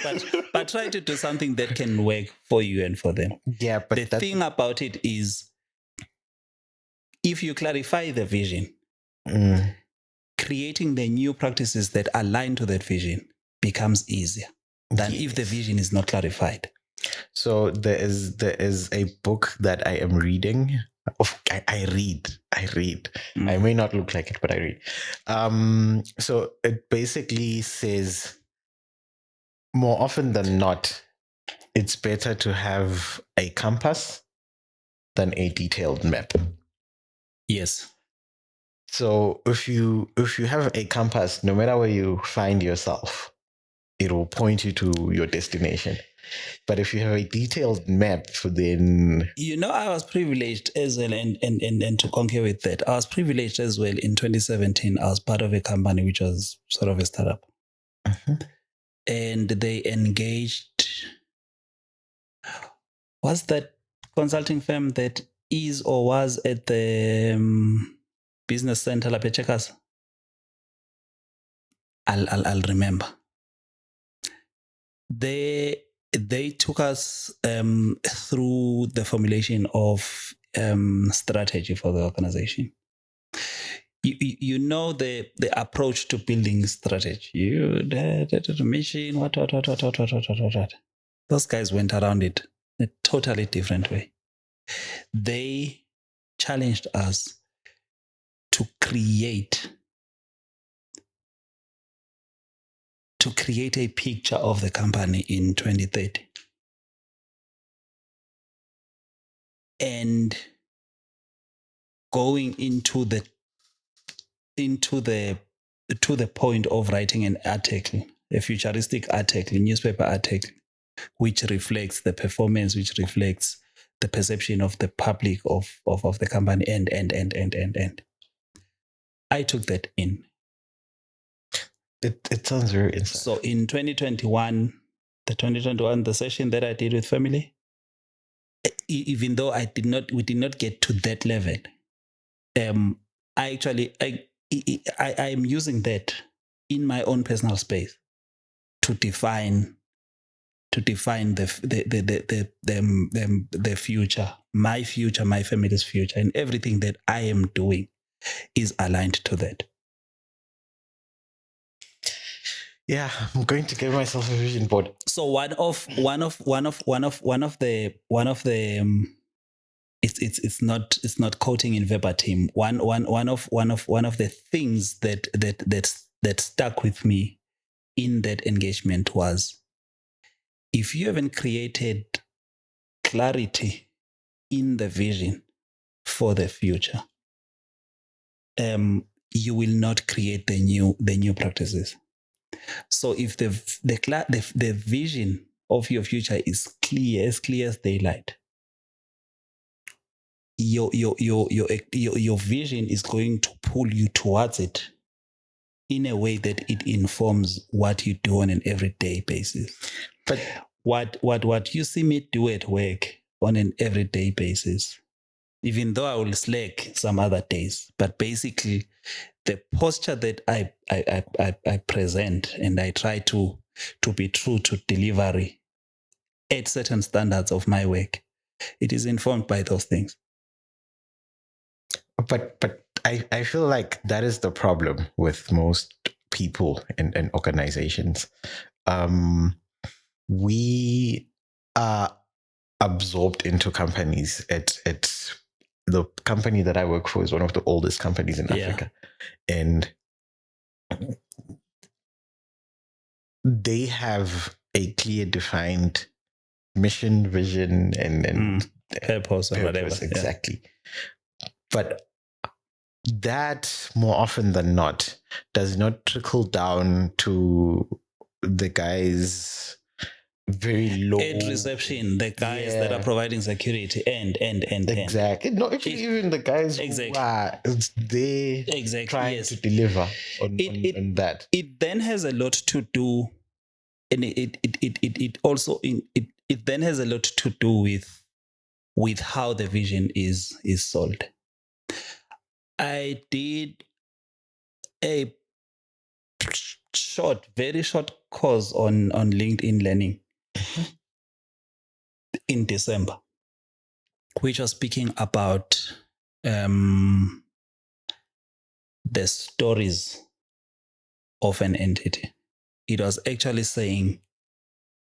but try to do something that can work for you and for them.
Yeah, but
the thing about it is, if you clarify the vision, creating the new practices that align to that vision becomes easier than if the vision is not clarified.
So there is a book that I am reading. I read. I may not look like it, but I read. So it basically says, more often than not, it's better to have a compass than a detailed map.
Yes.
So if you have a compass, no matter where you find yourself, it will point you to your destination. But if you have a detailed map, then...
I was privileged as well, and to concur with that, I was privileged as well. In 2017, I was part of a company which was sort of a startup. And they engaged... What's that consulting firm that is or was at the business center, La Pechecas? I'll remember. They took us through the formulation of strategy for the organization. The approach to building strategy. The mission, what. Those guys went around it in a totally different way. They challenged us to create a picture of the company in 2030. And going into the to the point of writing an article, a futuristic article, a newspaper article, which reflects the performance, which reflects the perception of the public of the company, and. I took that in.
It sounds very insightful.
So in 2021, the session that I did with family, even though we did not get to that level, I am using that in my own personal space to define the future, my family's future, and everything that I am doing is aligned to that.
Yeah, I'm going to give myself a vision board.
So one of the it's not quoting in verbatim. One of the things that stuck with me in that engagement was, if you haven't created clarity in the vision for the future, you will not create the new practices. So if the vision of your future is clear as daylight, your vision is going to pull you towards it in a way that it informs what you do on an everyday basis. But what you see me do at work on an everyday basis, even though I will slack some other days, but basically the posture that I present, and I try to be true to delivery at certain standards of my work, it is informed by those things.
But I feel like that is the problem with most people and organizations. We are absorbed into companies. It's the company that I work for is one of the oldest companies in Africa, and they have a clear defined mission, vision, and
purpose or whatever.
Exactly. Yeah. But that, more often than not, does not trickle down to the guys very low
aid reception, the guys that are providing security, and
exactly. No, actually, even the guys who are they trying to deliver on that.
It then has a lot to do, and it also it then has a lot to do with how the vision is sold. I did a very short course on LinkedIn Learning in December, which was speaking about the stories of an entity. It was actually saying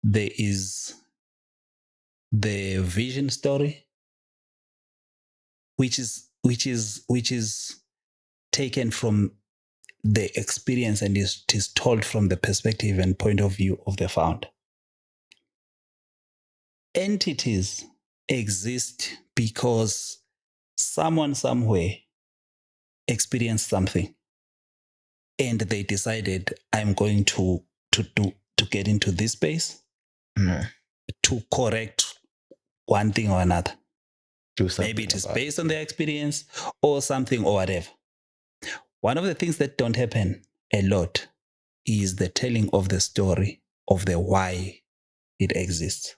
there is the vision story, which is taken from the experience and is told from the perspective and point of view of the founder. Entities exist because someone somewhere experienced something, and they decided, I'm going to get into this space to correct one thing or another. Maybe it is based on their experience or something or whatever. One of the things that don't happen a lot is the telling of the story of the why it exists.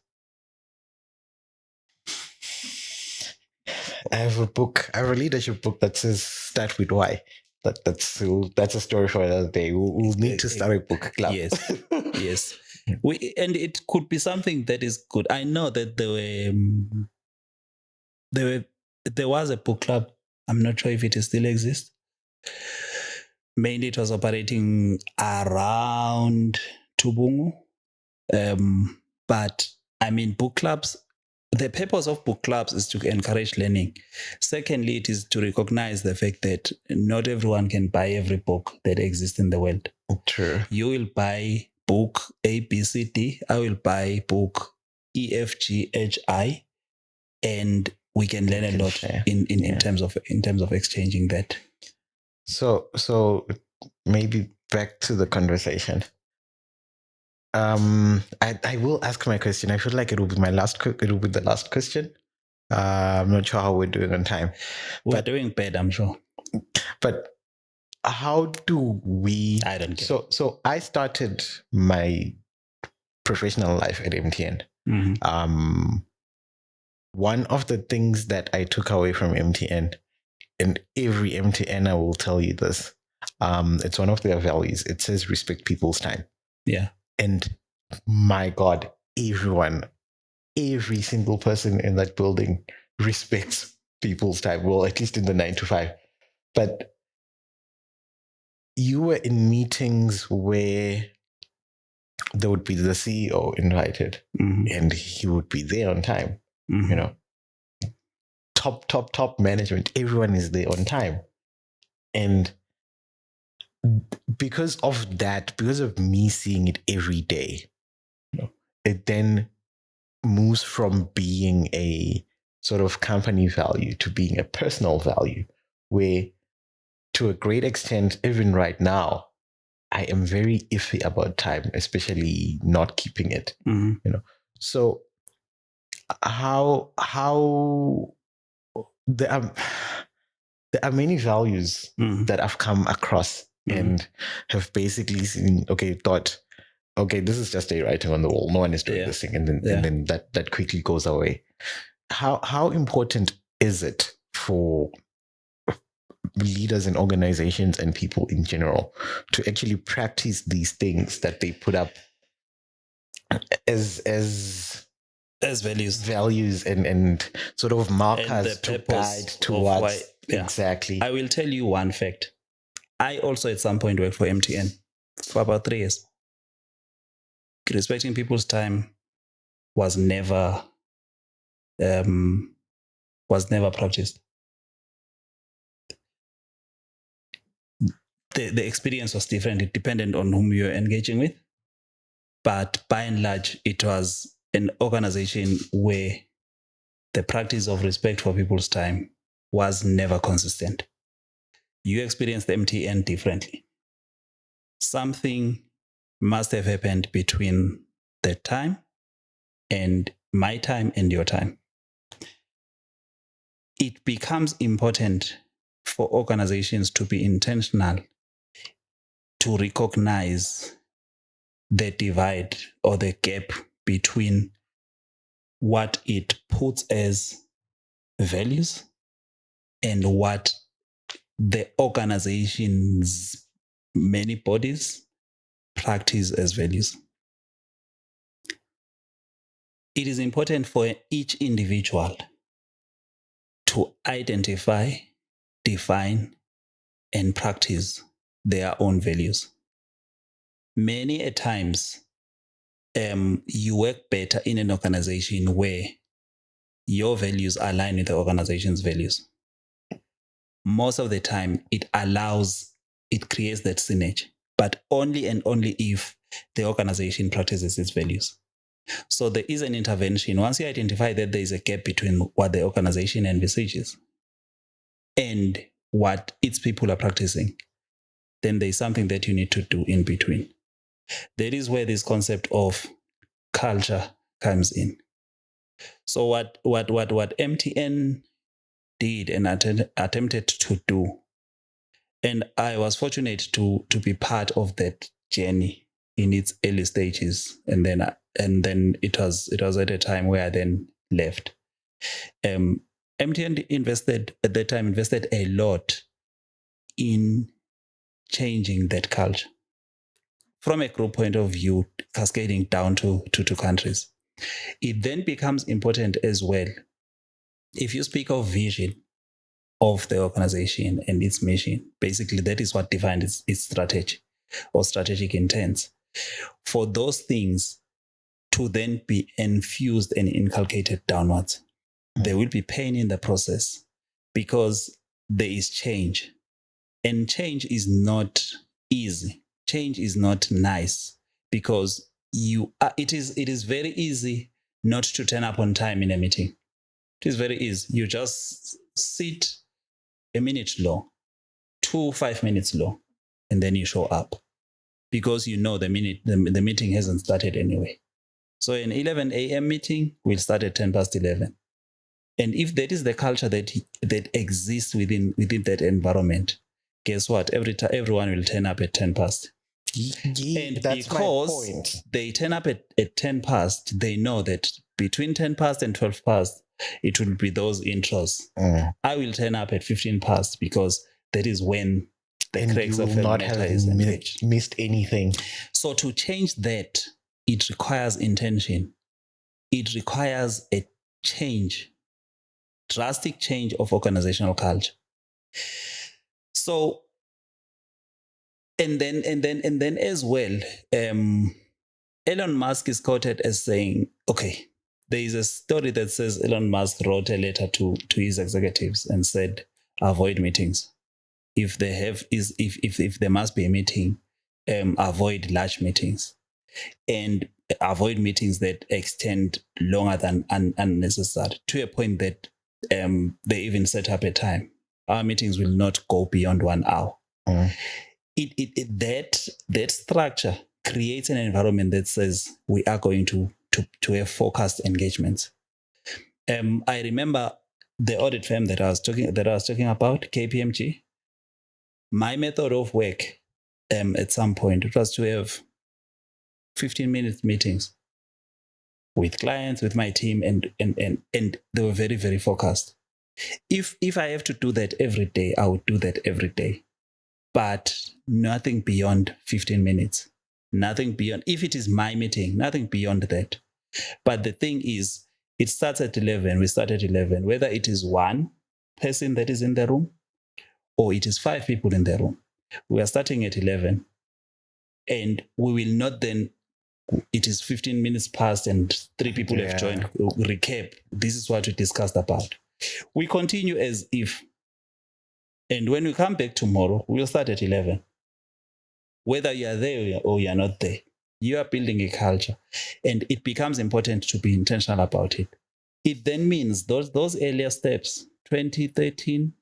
I have a book, I have a leadership book that says start with why. That's a story for another day. We'll need to start a book club.
Yes, yes. And it could be something that is good. I know that there was a book club. I'm not sure if it still exists. Mainly it was operating around Tubungu. But I mean, book clubs, the purpose of book clubs is to encourage learning. Secondly, it is to recognize the fact that not everyone can buy every book that exists in the world.
True.
You will buy book A, B, C, D. I will buy book E, F, G, H, I, and we can learn a lot in terms of exchanging that.
So maybe back to the conversation. I will ask my question. I feel like it will be the last question. I'm not sure how we're doing on time.
We're doing bad, I'm sure.
But how do we?
I don't get
So I started my professional life at MTN.
Mm-hmm.
One of the things that I took away from MTN, and every MTNer will tell you this, it's one of their values. It says respect people's time.
Yeah.
And my God, every single person in that building respects people's time. Well, at least in the 9 to 5. But you were in meetings where there would be the CEO invited,
Mm-hmm.
and he would be there on time.
Mm-hmm.
You know, top management, everyone is there on time. And because of that, because of me seeing it every day, it then moves from being a sort of company value to being a personal value, where to a great extent, even right now, I am very iffy about time, especially not keeping it.
Mm-hmm.
So how there are many values that I've come across and have basically thought, okay, this is just a writing on the wall. No one is doing this thing, and then that quickly goes away. How important is it for leaders and organizations and people in general to actually practice these things that they put up as values and sort of markers to guide towards? Exactly.
I will tell you one fact. I also at some point worked for MTN for about 3 years. Respecting people's time was never practiced. The experience was different. It depended on whom you're engaging with. But by and large, it was an organization where the practice of respect for people's time was never consistent. You experienced MTN differently. Something must have happened between that time and my time and your time. It becomes important for organizations to be intentional to recognize the divide or the gap between what it puts as values and what the organization's many bodies practice as values. It is important for each individual to identify, define, and practice their own values. Many a times, you work better in an organization where your values align with the organization's values. Most of the time, it creates that synergy, but only and only if the organization practices its values. So there is an intervention. Once you identify that there is a gap between what the organization envisages and what its people are practicing, then there's something that you need to do in between. That is where this concept of culture comes in. So what MTN did and attempted to do, and I was fortunate to be part of that journey in its early stages, and then it was at a time where I then left. MTN invested a lot in changing that culture from a group point of view, cascading down to countries. It then becomes important as well. If you speak of vision of the organization and its mission, basically that is what defines its strategy or strategic intents. For those things to then be infused and inculcated downwards. There will be pain in the process because there is change. And change is not easy. Change is not nice because it is very easy not to turn up on time in a meeting. It is very easy. You just sit a minute low, 5 minutes low, and then you show up because you know the meeting hasn't started anyway. So an 11 a.m. meeting will start at 10 past 11. And if that is the culture that exists within that environment, guess what? Everyone will turn up at 10 past. And
that's
because
my point.
They turn up at 10 past, they know that between 10 past and 12 past, it will be those intros. I will turn up at 15 past because that is when the cracks of
not have missed anything.
So to change that, it requires intention. It requires a change, drastic change of organizational culture. So, and then as well, Elon Musk is quoted as saying, okay, there is a story that says Elon Musk wrote a letter to his executives and said, avoid meetings. If there must be a meeting, avoid large meetings and avoid meetings that extend longer than unnecessary, to a point that they even set up a time. Our meetings will not go beyond 1 hour. That structure creates an environment that says we are going to have focused engagements. I remember the audit firm that I was talking about, KPMG. My method of work at some point, it was to have 15-minute meetings with clients, with my team, and they were very, very focused. If I have to do that every day, I would do that every day. But nothing beyond 15 minutes. Nothing beyond, if it is my meeting, nothing beyond that. But the thing is, it starts at 11, we start at 11, whether it is one person that is in the room or it is 5 people in the room. We are starting at 11 and we will not then, it is 15 minutes past and 3 people have joined, recap. This is what we discussed about. We continue as if, and when we come back tomorrow, we'll start at 11. Whether you are there or you are not there, you are building a culture, and it becomes important to be intentional about it. It then means those earlier steps, 2013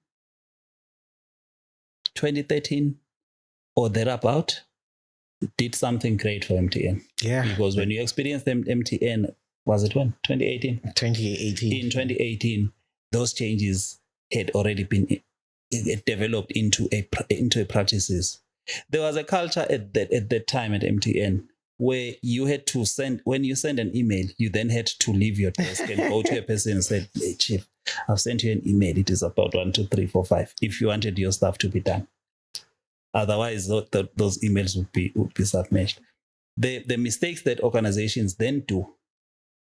or thereabout, did something great for MTN.
Yeah.
Because when you experienced MTN, was it when? 2018?
2018.
In 2018, those changes had already been developed into practices. There was a culture at that time at MTN where you had to when you send an email, you then had to leave your desk and go to a person and say, hey, Chief, I've sent you an email. It is about 1, 2, 3, 4, 5. If you wanted your stuff to be done. Otherwise, those emails would be submerged. The mistakes that organizations then do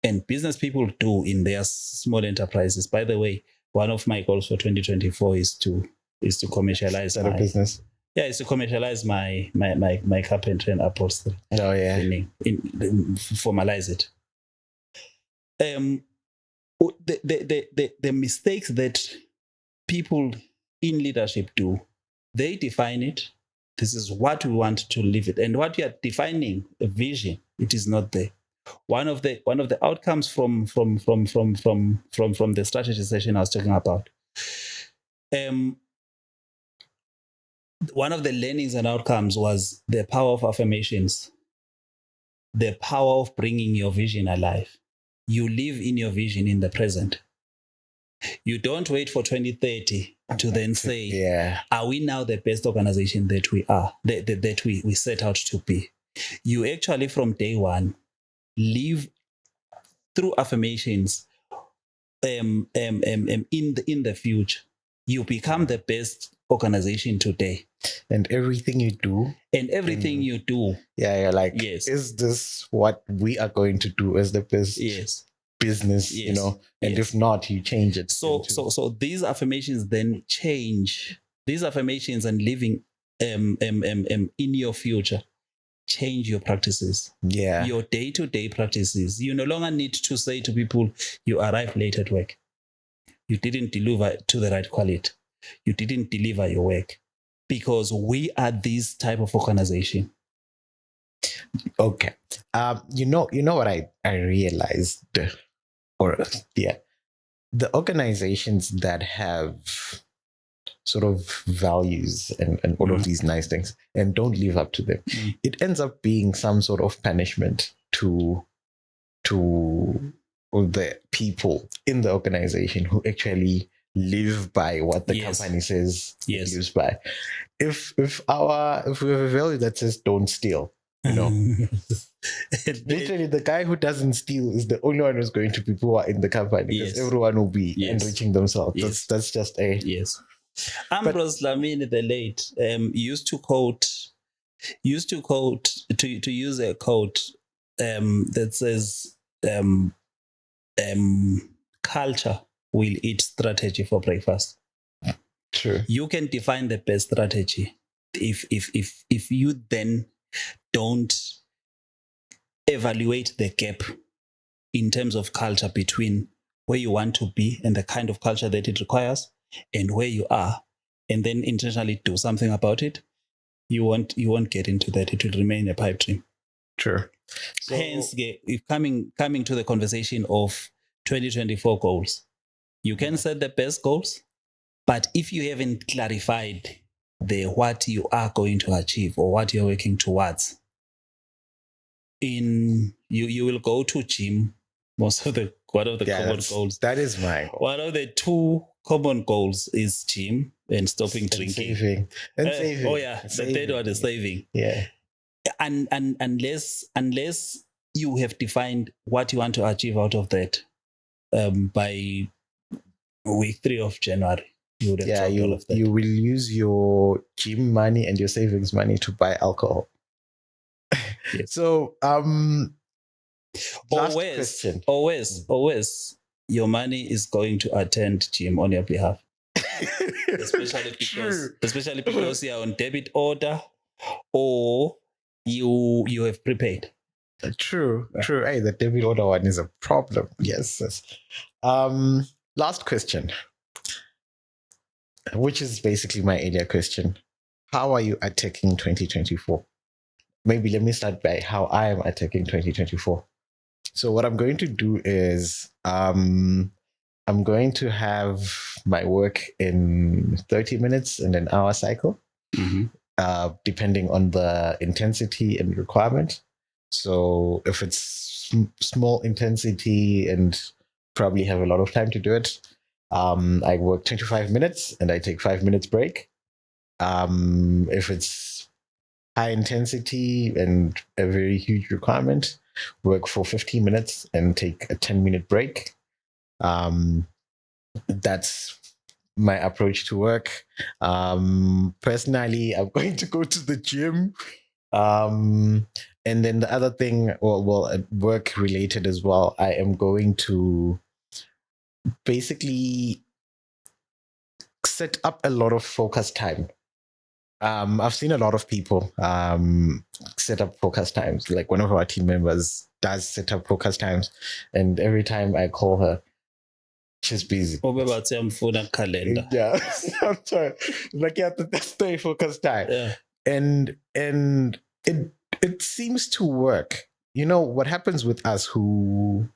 and business people do in their small enterprises. By the way, one of my goals for 2024 is to commercialize my
business.
Yeah, it's to commercialize my carpentry and upholstery.
Oh yeah,
formalize it. The mistakes that people in leadership do, they define it. This is what we want to live it, and what you are defining a vision, it is not there. One of the outcomes from the strategy session I was talking about. One of the learnings and outcomes was the power of affirmations, the power of bringing your vision alive. You live in your vision in the present. You don't wait for 2030 to then say, are we now the best organization that we are, that we set out to be? You actually, from day one, live through affirmations in the future. You become the best organization today.
And everything you do.
Yeah,
you're like, yes. Is this what we are going to do as the best business, And if not, you change it.
So these affirmations then change. These affirmations and living in your future change your practices.
Yeah.
Your day-to-day practices. You no longer need to say to people, you arrived late at work. You didn't deliver to the right quality. You didn't deliver your work. Because we are this type of organization.
Okay. You know what I realized, or yeah, the organizations that have sort of values and all of these nice things and don't live up to them, it ends up being some sort of punishment to the people in the organization who actually live by what the company says it lives by. If we have a value that says don't steal, you know, literally the guy who doesn't steal is the only one who's going to be poor in the company, because everyone will be enriching themselves. That's just a
Ambrose Lamini the late used to use a quote that says culture will eat strategy for breakfast.
True.
You can define the best strategy if you then don't evaluate the gap in terms of culture between where you want to be and the kind of culture that it requires and where you are, and then intentionally do something about it, you won't get into that. It will remain a pipe dream.
True.
So, hence, if coming to the conversation of 2024 goals, you can set the best goals, but if you haven't clarified what you are going to achieve or what you're working towards, you will go to gym. One of the common goals.
That is my goal.
One of the two common goals is gym and stopping drinking.
Saving.
Oh yeah, the third one is saving.
Yeah.
And unless you have defined what you want to achieve out of that, by week 3 of January, you would have dropped all of that.
You will use your gym money and your savings money to buy alcohol.
Yes.
So
always your money is going to attend gym on your behalf. especially because you're on debit order or you have prepaid.
True. Hey, the debit order one is a problem. Yes. Last question, which is basically my earlier question. How are you attacking 2024? Maybe let me start by how I am attacking 2024. So what I'm going to do is I'm going to have my work in 30 minutes and an hour cycle, depending on the intensity and requirement. So if it's small intensity and probably have a lot of time to do it, I work 25 minutes and I take 5 minutes break. If it's high intensity and a very huge requirement, work for 15 minutes and take a 10-minute break. That's my approach to work. Personally, I'm going to go to the gym. And then the other thing, work related as well, I am going to basically set up a lot of focus time. I've seen a lot of people set up focus times. Like one of our team members does set up focus times, and every time I call her, she's busy.
Calendar.
Yeah, I'm sorry. Like, yeah, that's the focus time.
Yeah.
And it seems to work. You know what happens with us who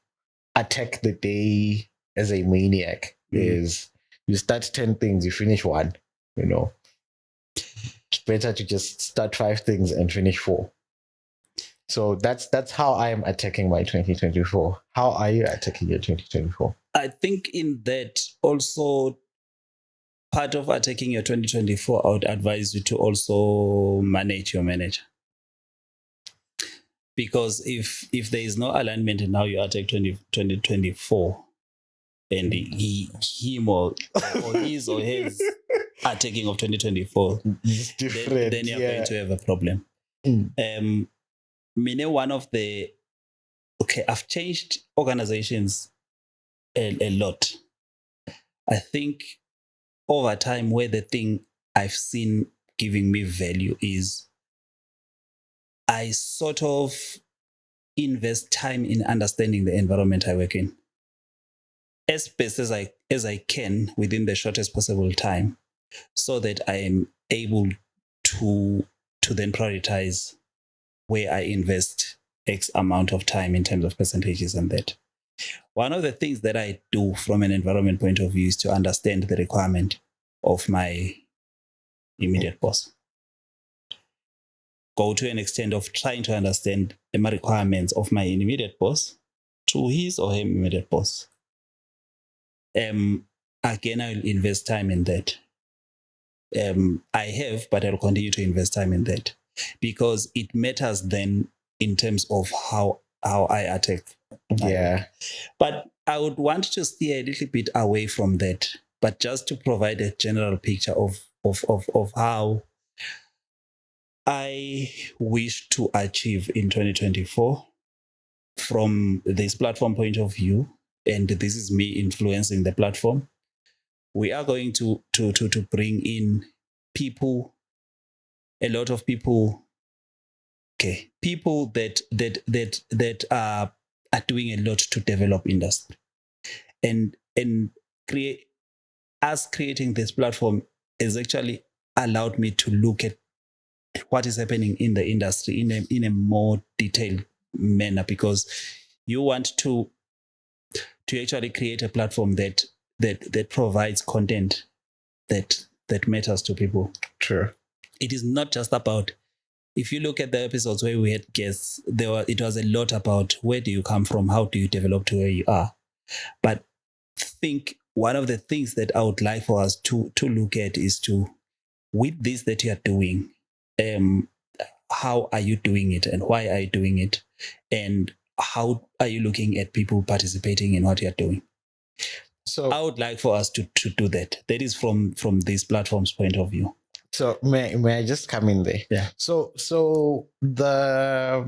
attack the day as a maniac is you start 10 things, you finish one. You know, it's better to just start 5 things and finish 4. So that's how I am attacking my 2024. How are you attacking your 2024?
I think in that also part of attacking your 2024, I would advise you to also manage your manager. Because if there is no alignment and now you attack 2024 and him or his or his attacking of 2024,
it's different.
Then you're going to have a problem. One of the I've changed organizations a lot. I think over time, where the thing I've seen giving me value is I sort of invest time in understanding the environment I work in as best as I can within the shortest possible time, so that I am able to then prioritize where I invest X amount of time in terms of percentages and that. One of the things that I do from an environment point of view is to understand the requirement of my immediate boss. Go to an extent of trying to understand the requirements of my immediate boss to his or her immediate boss. Again, I'll invest time in that. I have, but I'll continue to invest time in that because it matters then in terms of how I attack.
Yeah.
But I would want to steer a little bit away from that, but just to provide a general picture of how I wish to achieve in 2024 from this platform point of view. And this is me influencing the platform. We are going to bring in people, a lot of people, people that are doing a lot to develop industry, and creating this platform has actually allowed me to look at what is happening in the industry in a more detailed manner, because you want to actually create a platform that provides content that matters to people.
True.
It is not just about, if you look at the episodes where we had guests, it was a lot about where do you come from, how do you develop to where you are. But I think one of the things that I would like for us to look at is with this that you are doing, how are you doing it and why are you doing it? And how are you looking at people participating in what you're doing? So I would like for us to do that. That is from this platform's point of view.
So may I just come in there?
Yeah.
So the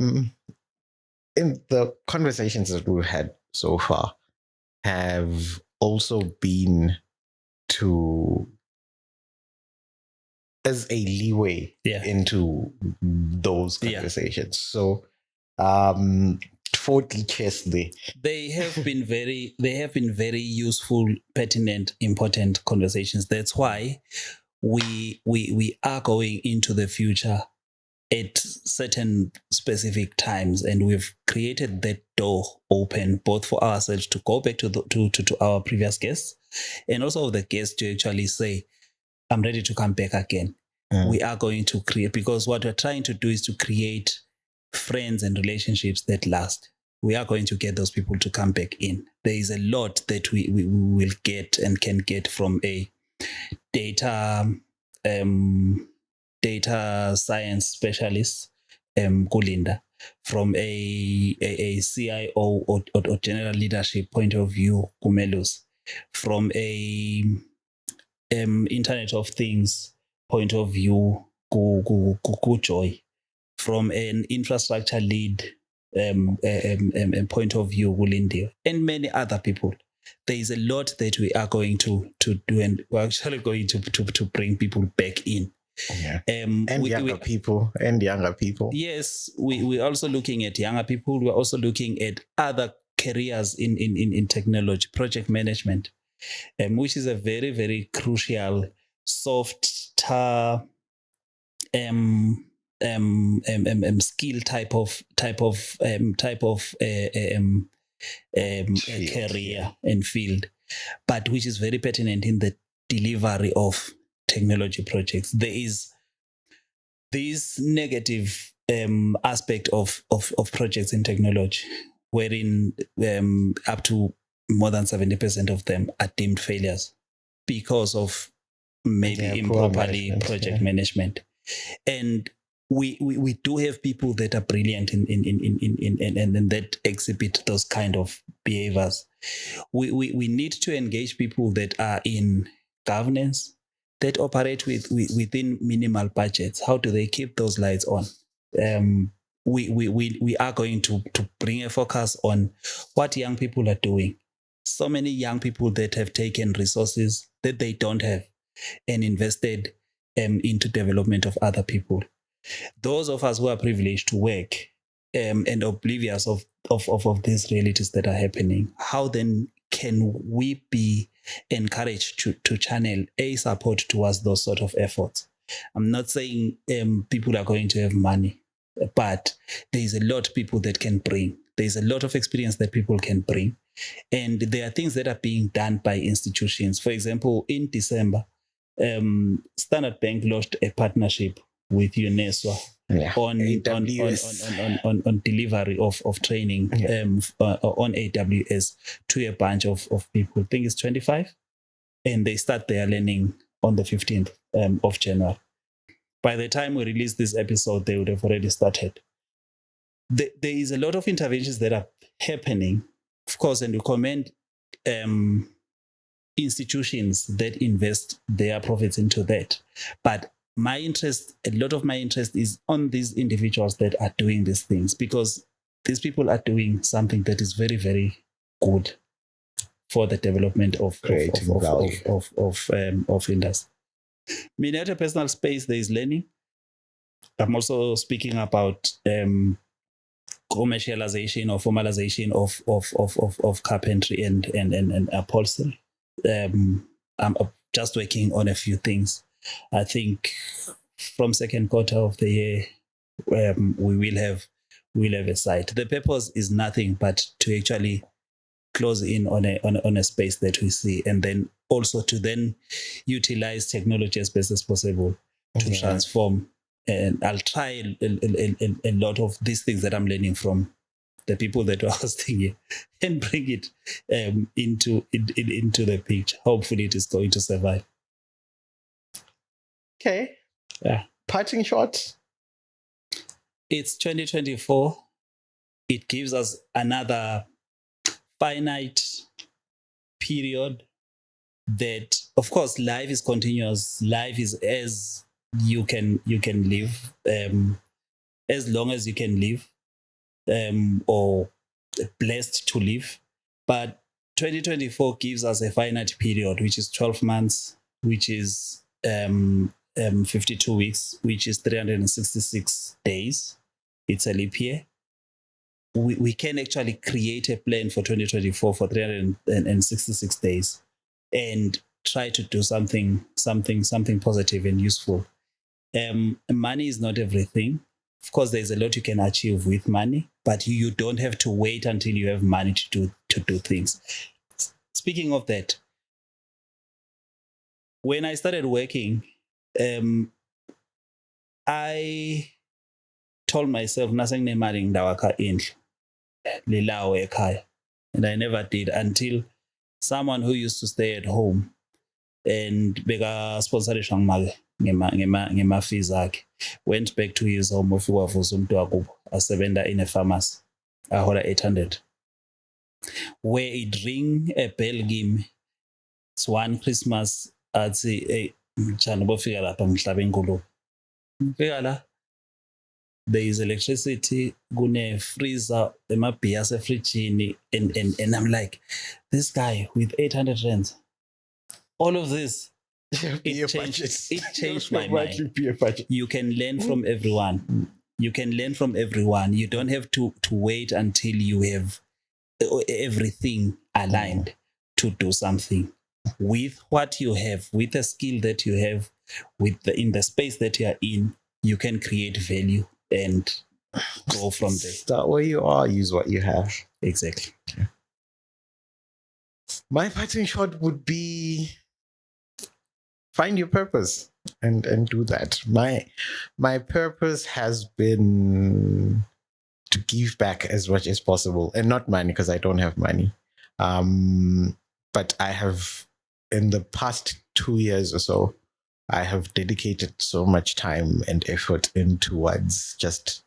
in the conversations that we've had so far have also been to as a leeway into those conversations. So for teachers,
they have been very useful, pertinent, important conversations. That's why we are going into the future at certain specific times, and we've created that door open both for ourselves to go back to our previous guests, and also the guests to actually say, I'm ready to come back again. We are going to create, because what we're trying to do is to create friends and relationships that last. We are going to get those people to come back in. There is a lot that we will get and can get from a data science specialist, Kulinda, from a CIO or general leadership point of view, Kumelus, from a Internet of Things point of view, Joy, from an infrastructure lead point of view, Kulindia, and many other people. There is a lot that we are going to do, and we're actually going to bring people back in.
Yeah. Younger people.
Yes, we're also looking at younger people. We're also looking at other careers in technology, project management, which is a very, very crucial soft skill type of career and field, but which is very pertinent in the delivery of technology projects. There is this negative aspect of projects in technology, wherein up to more than 70% of them are deemed failures because of maybe improperly project management. And we do have people that are brilliant in that exhibit those kind of behaviors. We need to engage people that are in governance, that operate within minimal budgets. How do they keep those lights on? We are going to bring a focus on what young people are doing. So many young people that have taken resources that they don't have and invested into development of other people. those of us who are privileged to work and oblivious of these realities that are happening, how then can we be encouraged to channel a support towards those sort of efforts? I'm not saying people are going to have money, but there's a lot of people that can bring. There's a lot of experience that people can bring. And there are things that are being done by institutions. For example, in December, Standard Bank launched a partnership with UNESCO on delivery of training on AWS to a bunch of people. I think it's 25. And they start their learning on the 15th of January. By the time we release this episode, they would have already started. There is a lot of interventions that are happening, of course, and we commend institutions that invest their profits into that. But a lot of my interest is on these individuals that are doing these things, because these people are doing something that is very, very good for the development of industry. In a personal space, there is learning. I'm also speaking about commercialization or formalization of carpentry and upholstery. I'm just working on a few things. I think from second quarter of the year, we will have a site. The purpose is nothing but to actually close in on a space that we see, and then also to then utilize technology as best as possible to transform. And I'll try a lot of these things that I'm learning from the people that are hosting here and bring it into the picture. Hopefully it is going to survive.
Okay.
Yeah.
Parting shots.
It's 2024. It gives us another finite period that, of course, life is continuous. Life is as you can live, as long as you can live, or blessed to live. But 2024 gives us a finite period, which is 12 months, which is 52 weeks, which is 366 days. It's a leap year. We can actually create a plan for 2024 for 366 days and try to do something positive and useful. Money is not everything. Of course, there's a lot you can achieve with money, but you don't have to wait until you have money to do things. Speaking of that, when I started working, I told myself nothing nemali ngidawakha indlu lilawo ekhaya, and I never did until someone who used to stay at home and beka sponsorishwa ngema fees akhe went back to his home ufika wavusa umuntu wakubo asebenza in a pharmacy ahola 800, where it ring a bell game. It's one Christmas athi hey mjani bofika lapha ngihlabe inkulumo ngifika la, there is electricity, gune freezer, emabeer asefrijini, and I'm like, this guy with 800 rands, all of this, it changed my mind. You can learn from everyone. You can learn from everyone. You don't have to wait until you have everything aligned to do something. With what you have, with the skill that you have, in the space that you are in, you can create value and go from there.
Start where you are, use what you have.
Exactly.
Okay. My parting shot would be find your purpose and do that. My purpose has been to give back as much as possible, and not money because I don't have money. But I have, in the past 2 years or so, I have dedicated so much time and effort in towards just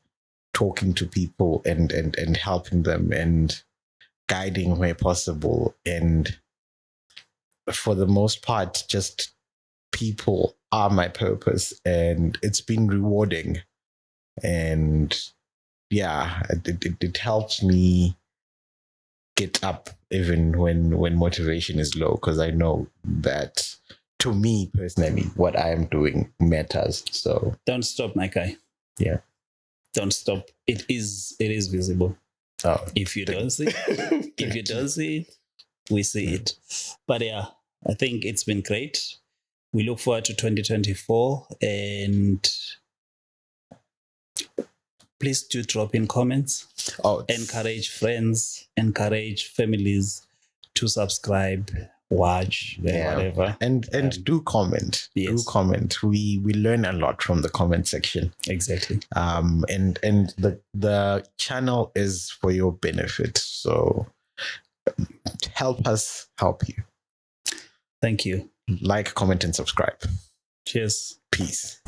talking to people and helping them and guiding where possible. And for the most part, just people are my purpose, and it's been rewarding. And yeah, it helps me get up even when motivation is low, because I know that to me personally, what I am doing matters. So
don't stop, my guy.
Yeah.
Don't stop. It is visible.
Oh,
If you don't see it, we see it. But yeah, I think it's been great. We look forward to 2024, and please do drop in comments. Encourage friends, encourage families to subscribe, watch, whatever.
And do comment.
Yes.
Do comment. We learn a lot from the comment section.
Exactly.
And the channel is for your benefit. So help us help you.
Thank you.
Like, comment, and subscribe.
Cheers.
Peace.